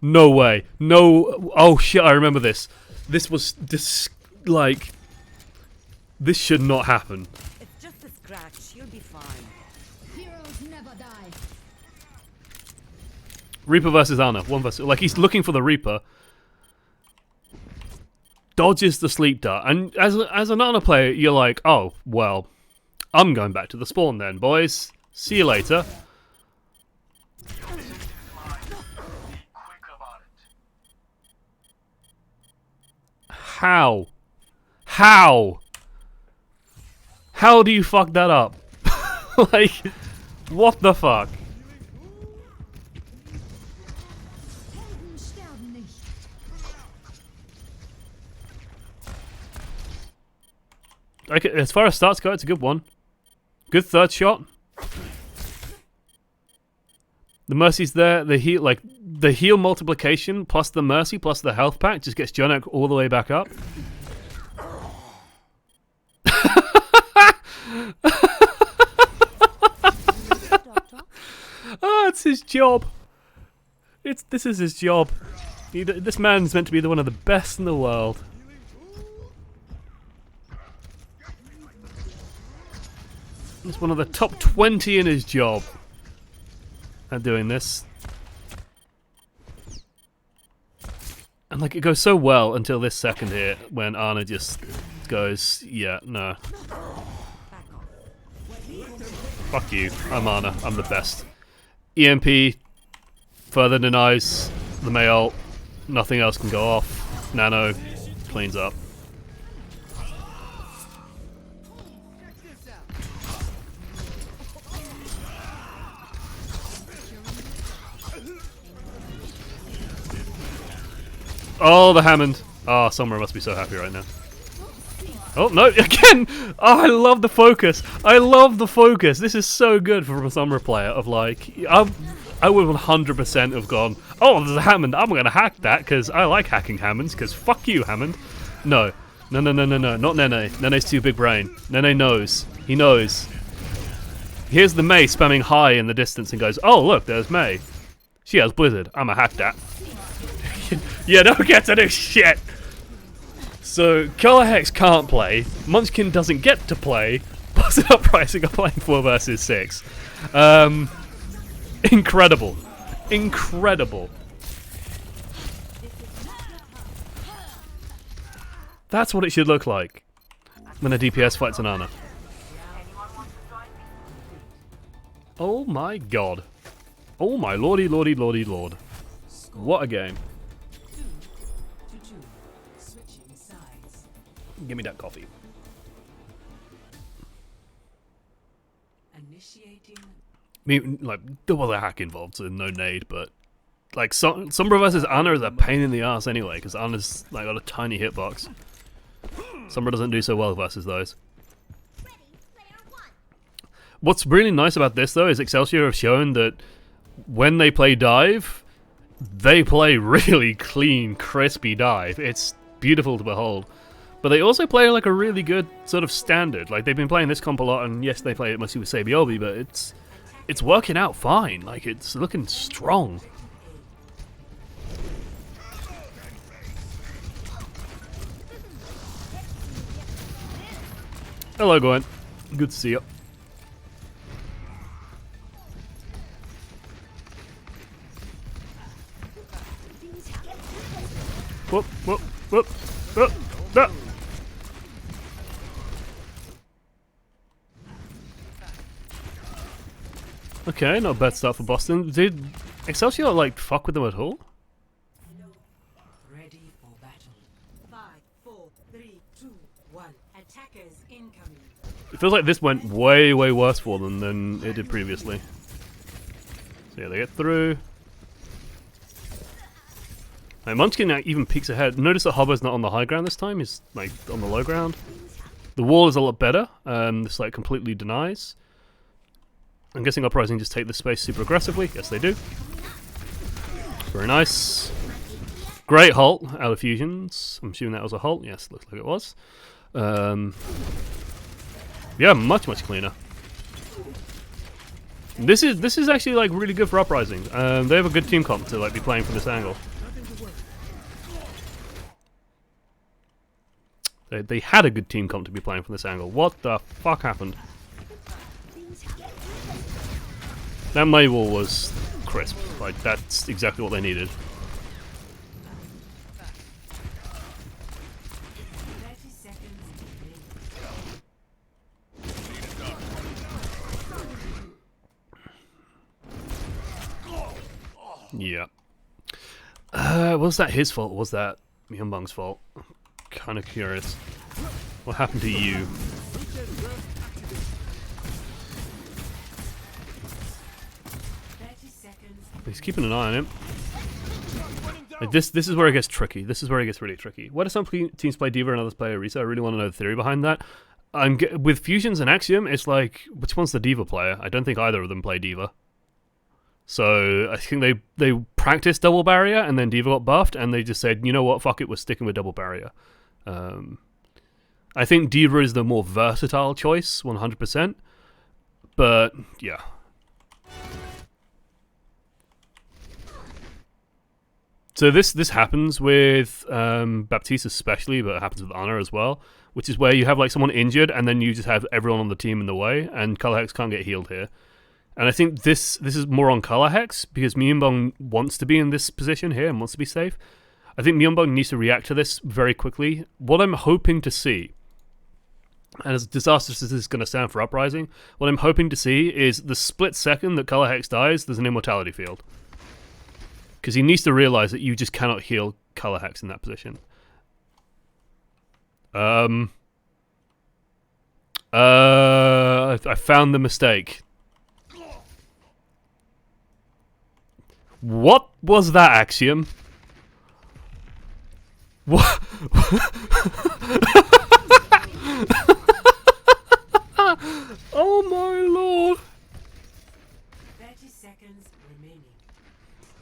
No way. No. Oh shit, I remember this. This was like, this should not happen. It's just a scratch. You'll be fine. Heroes never die. Reaper versus Ana. One versus, like, he's looking for the Reaper. Dodges the sleep dart. And as an Ana player, you're like, oh, well, I'm going back to the spawn then, boys. See you later. How? How? How do you fuck that up? Like, what the fuck? Helden sterben nicht. Like, as far as starts go, it's a good one. Good third shot. The Mercy's there. The heal, like, the heal multiplication plus the Mercy plus the health pack just gets Jonak all the way back up. Oh, it's his job. This is his job. This man's meant to be one of the best in the world. He's one of the top 20 in his job at doing this. And like, it goes so well until this second here when Ana just goes, yeah, no. Fuck you, I'm Ana, I'm the best. EMP further denies the Mei ult, nothing else can go off. Nano cleans up. Oh, the Hammond. Oh, Sombra must be so happy right now. Oh, no, again! Oh, I love the focus. I love the focus. This is so good from a Sombra player of like, I would 100% have gone, oh, there's a Hammond. I'm going to hack that because I like hacking Hammonds because fuck you, Hammond. No. No, no, no, no, no. Not Nene. Nene's too big brain. Nene knows. He knows. Here's the Mei spamming high in the distance and goes, oh, look, there's Mei. She has Blizzard. I'm going to hack that. You don't get to do shit! So, Color Hex can't play, Munchkin doesn't get to play, Boss and Uprising are playing 4 versus 6. Incredible. Incredible. That's what it should look like when a DPS fights an Ana. Oh my god. Oh my lordy lordy lordy lord. What a game. 2-2. Switching sides. Give me that coffee. Initiating. I mean, like, there was a hack involved, so no nade, but like, Sombra versus Ana is a pain in the ass anyway, because Ana's like got a tiny hitbox. Sombra doesn't do so well versus those. What's really nice about this, though, is Excelsior have shown that when they play dive, they play really clean, crispy dive. It's beautiful to behold. But they also play like a really good sort of standard. Like, they've been playing this comp a lot, and yes, they play it mostly with Sabiobi, but it's working out fine. Like, it's looking strong. Hello, Gwen. Good to see you. Whoop, whoop, whoop, whoop, whoop. Okay, not a bad start for Boston. Did Excelsior, like, fuck with them at all? Ready for battle. 5, 4, 3, 2, 1. Attackers incoming. It feels like this went way, way worse for them than it did previously. So yeah, they get through. Now, Munchkin even peeks ahead. Notice that Hobbo's not on the high ground this time, he's like on the low ground. The wall is a lot better, this like completely denies. I'm guessing Uprising just take this space super aggressively. Yes, they do. Very nice. Great halt out of fusions. I'm assuming that was a halt. Yes, looks like it was. Yeah, much, much cleaner. This is actually like really good for Uprising. They have a good team comp to like be playing from this angle. They had a good team comp to be playing from this angle. What the fuck happened? That May wall was crisp. Like that's exactly what they needed. 30 seconds remaining. Yeah. Was that his fault? Or was that Myunbong's fault? I'm kind of curious. What happened to you? 30 seconds. He's keeping an eye on him. Like this is where it gets tricky. This is where it gets really tricky. Why do some teams play D.Va and others play Orisa? I really want to know the theory behind that. With Fusions and Axiom, it's like, which one's the D.Va player? I don't think either of them play D.Va. So I think they practiced double barrier and then D.Va got buffed and they just said, you know what, fuck it, we're sticking with double barrier. I think D.Va is the more versatile choice, 100%. But yeah. So this happens with Baptiste especially, but it happens with Ana as well, which is where you have like someone injured and then you just have everyone on the team in the way, and Colorhex can't get healed here. And I think this is more on Colorhex because Myunbong wants to be in this position here and wants to be safe. I think Myunbong needs to react to this very quickly. What I'm hoping to see, and as disastrous as this is going to sound for Uprising, what I'm hoping to see is the split second that Colorhex dies, there's an immortality field. Because he needs to realize that you just cannot heal Colorhex in that position. I found the mistake. What was that, Axiom? What? Oh my lord! 30 seconds remaining.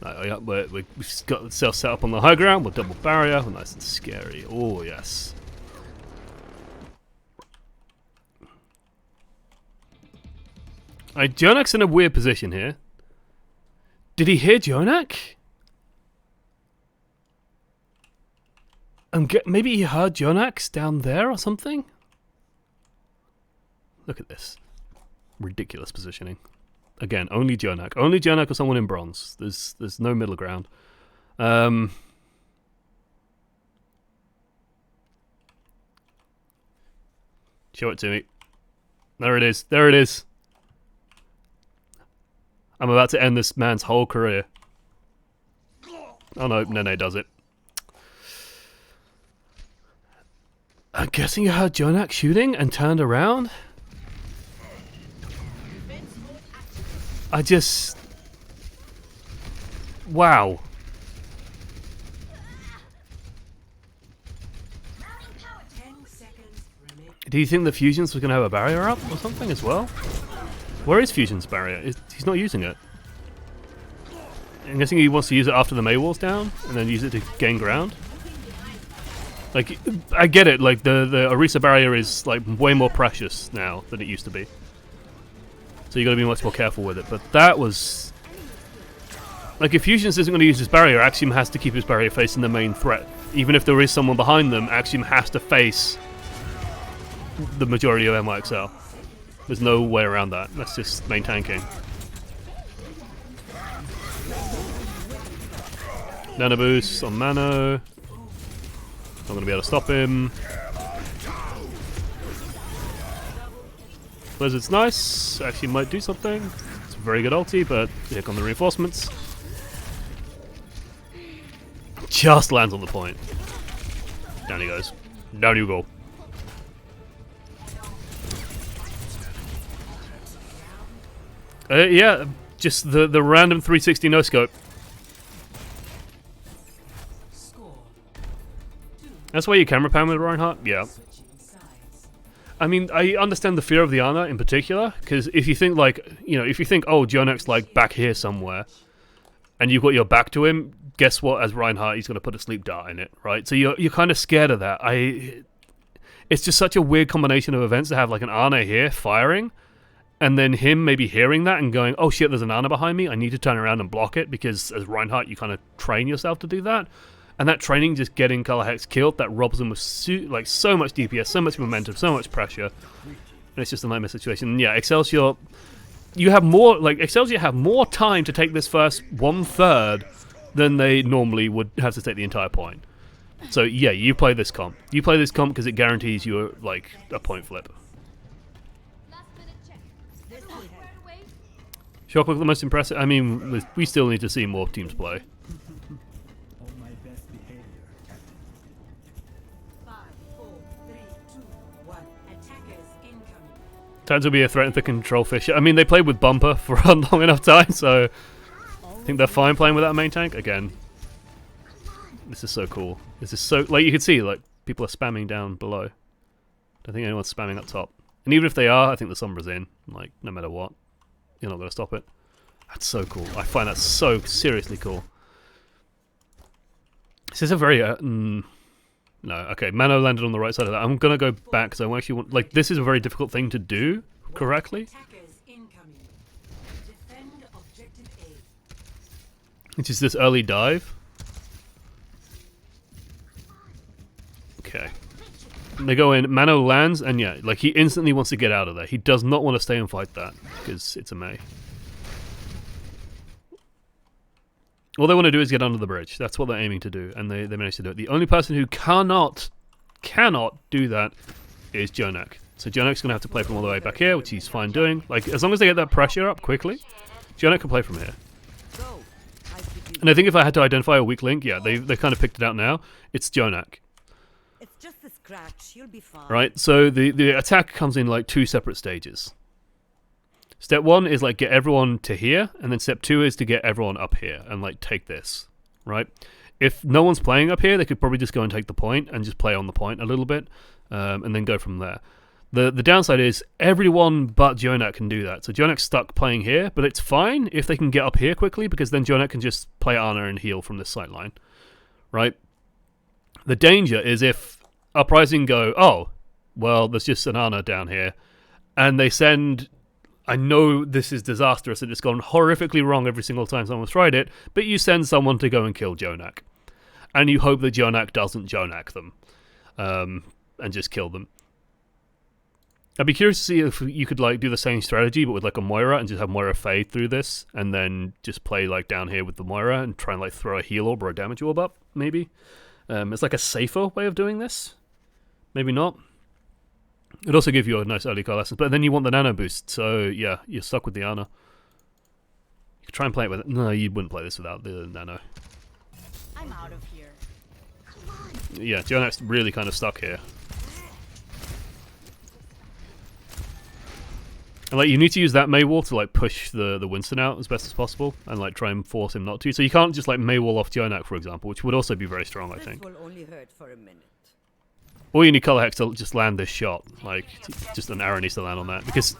Yeah, we've got ourselves set up on the high ground with double barrier. We're nice and scary. Oh yes. Jonak's in a weird position here. Did he hear Jonak? Maybe he heard Jonax down there or something? Look at this. Ridiculous positioning. Again, only Jonak. Only Jonak or someone in bronze. There's no middle ground. Show it to me. There it is. There it is. I'm about to end this man's whole career. Oh no, Nene does it. I'm guessing you heard Jonak shooting and turned around? I just... Wow. 10 seconds remaining. Do you think the Fusions was going to have a barrier up or something as well? Where is Fusion's barrier? He's not using it. I'm guessing he wants to use it after the May wall's down and then use it to gain ground. Like, I get it, like the Orisa barrier is like way more precious now than it used to be. So you got to be much more careful with it. But that was... Like, if Fusions isn't going to use his barrier, Axiom has to keep his barrier facing the main threat. Even if there is someone behind them, Axiom has to face the majority of NYXL. There's no way around that. That's just main tanking. Nano boost on Mano. Not going to be able to stop him. Blizzard's nice. Actually might do something. It's a very good ulti, but here come the reinforcements. Just lands on the point. Down he goes. Down you go. Yeah, just the random 360 no scope. Score. That's why you camera pan with Reinhardt? Yeah. Switching sides. I mean, I understand the fear of the Ana in particular, because if you think like, you know, if you think, oh, Jonak's like back here somewhere, and you've got your back to him, guess what? As Reinhardt, he's going to put a sleep dart in it, right? So you're kind of scared of that. It's just such a weird combination of events to have like an Ana here firing, and then him maybe hearing that and going, oh shit, there's an Ana behind me, I need to turn around and block it, because as Reinhardt you kind of train yourself to do that, and that training just getting Color Hex killed, that robs him with like so much DPS, so much momentum, so much pressure, and it's just a nightmare situation. And yeah, Excelsior, you have more, like, Excelsior have more time to take this first 1/3 than they normally would have to take the entire point. So yeah, you play this comp. You play this comp because it guarantees you like a point flip. Shock look the most impressive. I mean, we still need to see more teams play. On my best behavior, Captain. 5, 4, 3, 2, 1. Attackers incoming. Turns will be a threat to control fish. I mean, they played with Bumper for a long enough time, so I think they're fine playing without a main tank. Again, this is so cool. This is so, like, you can see, like, people are spamming down below. I don't think anyone's spamming up top. And even if they are, I think the Sombra's in. Like, no matter what, you're not going to stop it. That's so cool. I find that so seriously cool. This is a very... no, okay, Mano landed on the right side of that. I'm going to go back because I actually want... Like, this is a very difficult thing to do correctly. Attackers incoming. Defend objective A. Which is this early dive. Okay. They go in, Mano lands, and yeah, like, he instantly wants to get out of there. He does not want to stay and fight that, because it's a Mei. All they want to do is get under the bridge. That's what they're aiming to do, and they managed to do it. The only person who cannot do that is Jonak. So Jonak's going to have to play from all the way back here, which he's fine doing. Like, as long as they get that pressure up quickly, Jonak can play from here. Go. I keep you. And I think if I had to identify a weak link, yeah, they kind of picked it out now. It's Jonak. It's just a scratch. You'll be fine. Right, so the attack comes in like 2 separate stages. Step 1 is like get everyone to here, and then step 2 is to get everyone up here and like take this, right? If no one's playing up here, they could probably just go and take the point and just play on the point a little bit, and then go from there. The downside is everyone but Jonak can do that. So Jonak's stuck playing here, but it's fine if they can get up here quickly, because then Jonak can just play Ana and heal from this sight line, right? The danger is if Uprising go, oh, well, there's just an Ana down here, and they send... I know this is disastrous and it's gone horrifically wrong every single time someone's tried it, but you send someone to go and kill Jonak. And you hope that Jonak doesn't Jonak them, and just kill them. I'd be curious to see if you could like do the same strategy, but with like a Moira, and just have Moira fade through this, and then just play like down here with the Moira, and try and like throw a heal orb or a damage orb up, maybe. It's like a safer way of doing this. Maybe not. It'd also give you a nice early car lesson, but then you want the nano boost, so yeah, you're stuck with the Ana. You could try and play it with it. No, you wouldn't play this without the nano. I'm out of here. Yeah, Jonak's really kind of stuck here. And like, you need to use that Mei wall to like push the Winston out as best as possible, and like try and force him not to. So you can't just like Mei wall off Jonak, for example, which would also be very strong, I think. This will only hurt for a minute. Or you need Color Hex to just land this shot. Like, just an arrow needs to land on that. Because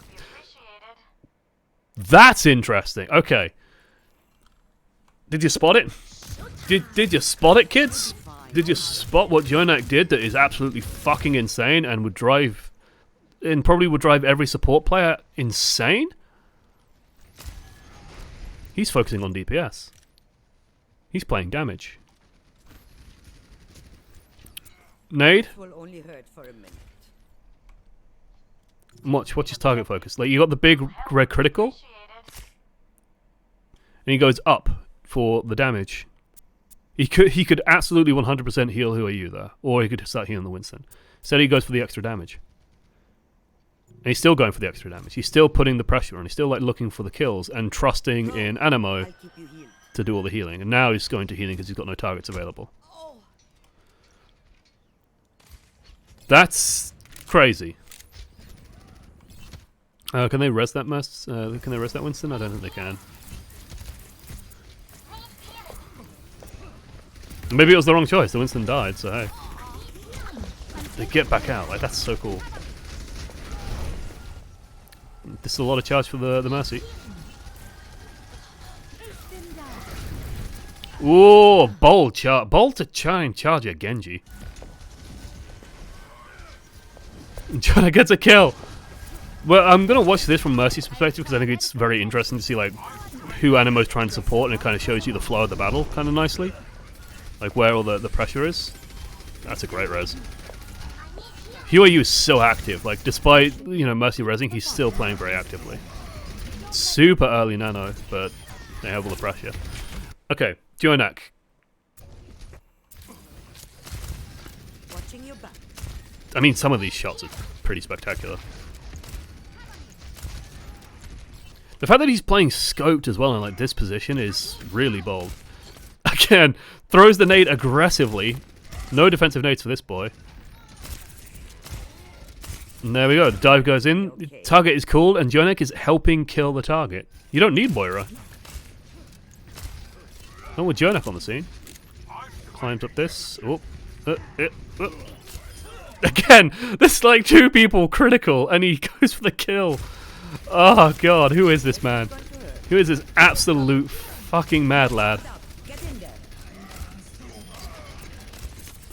that's interesting. Okay. Did you spot it? Did you spot it, kids? Did you spot what Jonak did that is absolutely fucking insane and would drive... and probably would drive every support player insane? He's focusing on DPS. He's playing damage. Nade? This will only hurt for a minute. Watch his target focus. Like, you got the big red critical, and he goes up for the damage. He could absolutely 100% heal Who Are You there, or he could start healing the Winston. Instead, he goes for the extra damage. And he's still going for the extra damage. He's still putting the pressure on. He's still like looking for the kills and trusting in Animo I'll keep you healed. to do all the healing. And now he's going to healing because he's got no targets available. That's crazy. Can they res that mess? Can they res that Winston? I don't think they can. Maybe it was the wrong choice. The Winston died, so hey. They get back out. Like, that's so cool. This is a lot of charge for the Mercy. Ooh, bold to try and charge a Genji. Jonak gets a kill. Well, I'm gonna watch this from Mercy's perspective because I think it's very interesting to see like who Animo's trying to support, and it kind of shows you the flow of the battle kind of nicely, like where all the pressure is. That's a great res. Huayu is so active, like despite Mercy resing, he's still playing very actively. Super early nano, but they have all the pressure. Okay, Jonak. Watching your back. I mean, some of these shots are pretty spectacular. The fact that he's playing scoped as well in like this position is really bold. Again, throws the nade aggressively. No defensive nades for this boy. And there we go. The dive goes in. The target is called, and Jonak is helping kill the target. You don't need Moira. Oh, with Jonak on the scene. Climbs up this. Oh. Again, there's like two people critical, and he goes for the kill. Oh god, who is this man? Who is this absolute fucking mad lad?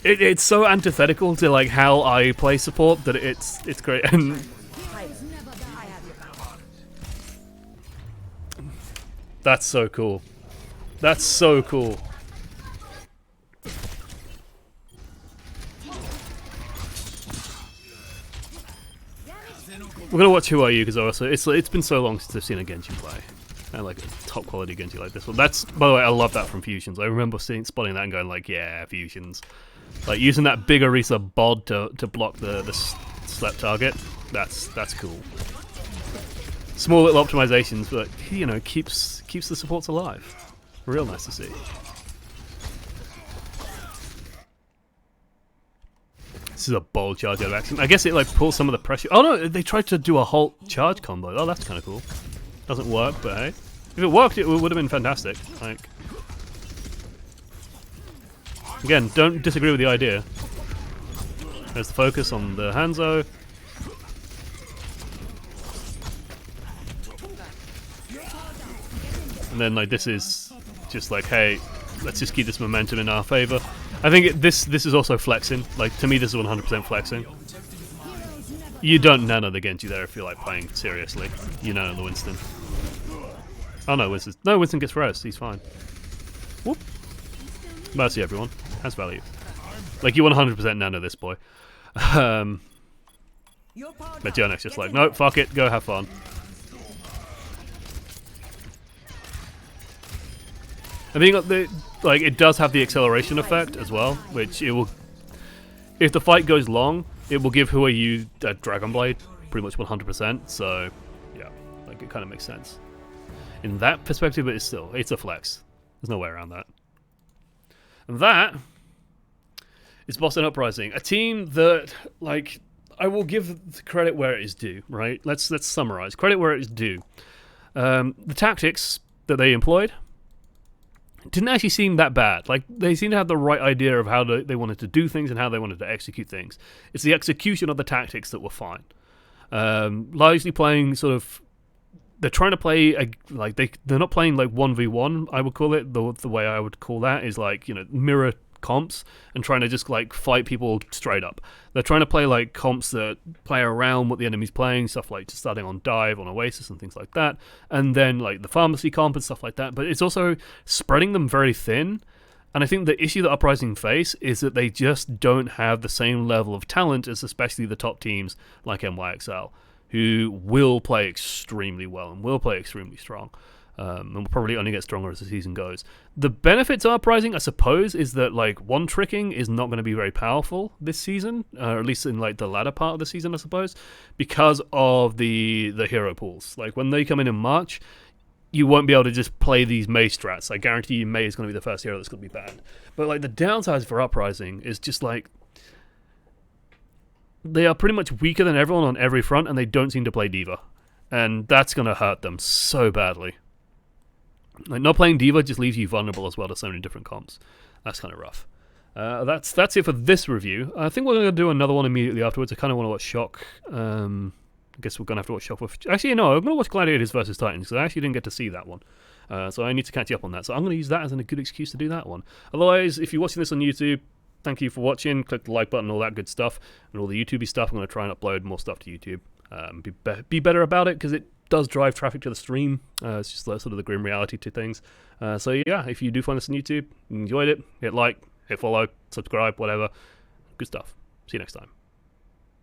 It's so antithetical to like how I play support that it's great. And that's so cool. That's so cool. We're gonna watch Who Are You because also it's been so long since I've seen a Genji play, and like a top quality Genji like this one. That's, by the way, I love that from Fusions. I remember spotting that and going like, yeah, Fusions, like using that big Orisa bod to block the slap target. That's cool. Small little optimizations, but keeps the supports alive. Real nice to see. This is a bold charge out of action. I guess it like pulls some of the pressure. Oh no, they tried to do a halt charge combo. Oh, that's kind of cool. Doesn't work, but hey, if it worked, it would have been fantastic. Like, again, don't disagree with the idea. There's the focus on the Hanzo. And then like this is just like, hey, let's just keep this momentum in our favor. I think this is also flexing. Like, to me, this is 100% flexing. You don't nano the Genji there if you're like playing seriously. You nano the Winston. Oh no, Winston gets res. He's fine. Whoop. Mercy, everyone. Has value. Like, you 100% nano this boy. But Jonek's just like, nope, fuck it, go have fun. I think it does have the acceleration effect as well, which it will. If the fight goes long, it will give Who Are You a Dragon Blade pretty much 100%. So, yeah, like it kind of makes sense in that perspective. But it's a flex. There's no way around that. And that is Boston Uprising, a team that, like, I will give the credit where it is due. Right? Let's summarize. Credit where it is due. The tactics that they employed didn't actually seem that bad. Like, they seem to have the right idea of how they wanted to do things and how they wanted to execute things. It's the execution of the tactics that were fine. Largely playing sort of, they're trying to play they're not playing like 1v1. I would call it the way I would call that is like mirror comps and trying to just like fight people straight up. They're trying to play like comps that play around what the enemy's playing, stuff like just starting on dive, on Oasis and things like that, and then like the pharmacy comp and stuff like that. But it's also spreading them very thin, and I think the issue that Uprising face is that they just don't have the same level of talent as especially the top teams like NYXL, who will play extremely well and will play extremely strong. And will probably only get stronger as the season goes. The benefit to Uprising, I suppose, is that like one tricking is not going to be very powerful this season, or at least in like the latter part of the season, I suppose, because of the hero pools. Like when they come in March, you won't be able to just play these Mei strats. I guarantee you Mei is going to be the first hero that's going to be banned. But like the downside for Uprising is just like they are pretty much weaker than everyone on every front, and they don't seem to play D.Va, and that's going to hurt them so badly. Like, not playing D.Va just leaves you vulnerable as well to so many different comps. That's kind of rough. That's it for this review. I think we're going to do another one immediately afterwards. I kind of want to watch Shock. I guess we're going to have to watch Shock. Actually, no, I'm going to watch Gladiators versus Titans, because I actually didn't get to see that one. So I need to catch you up on that. So I'm going to use that as a good excuse to do that one. Otherwise, if you're watching this on YouTube, thank you for watching. Click the like button, all that good stuff, and all the YouTubey stuff. I'm going to try and upload more stuff to YouTube. be better about it, because it does drive traffic to the stream. It's just sort of the grim reality to things. So yeah, if you do find this on YouTube, enjoyed it, hit like, hit follow, subscribe, whatever. Good stuff. See you next time.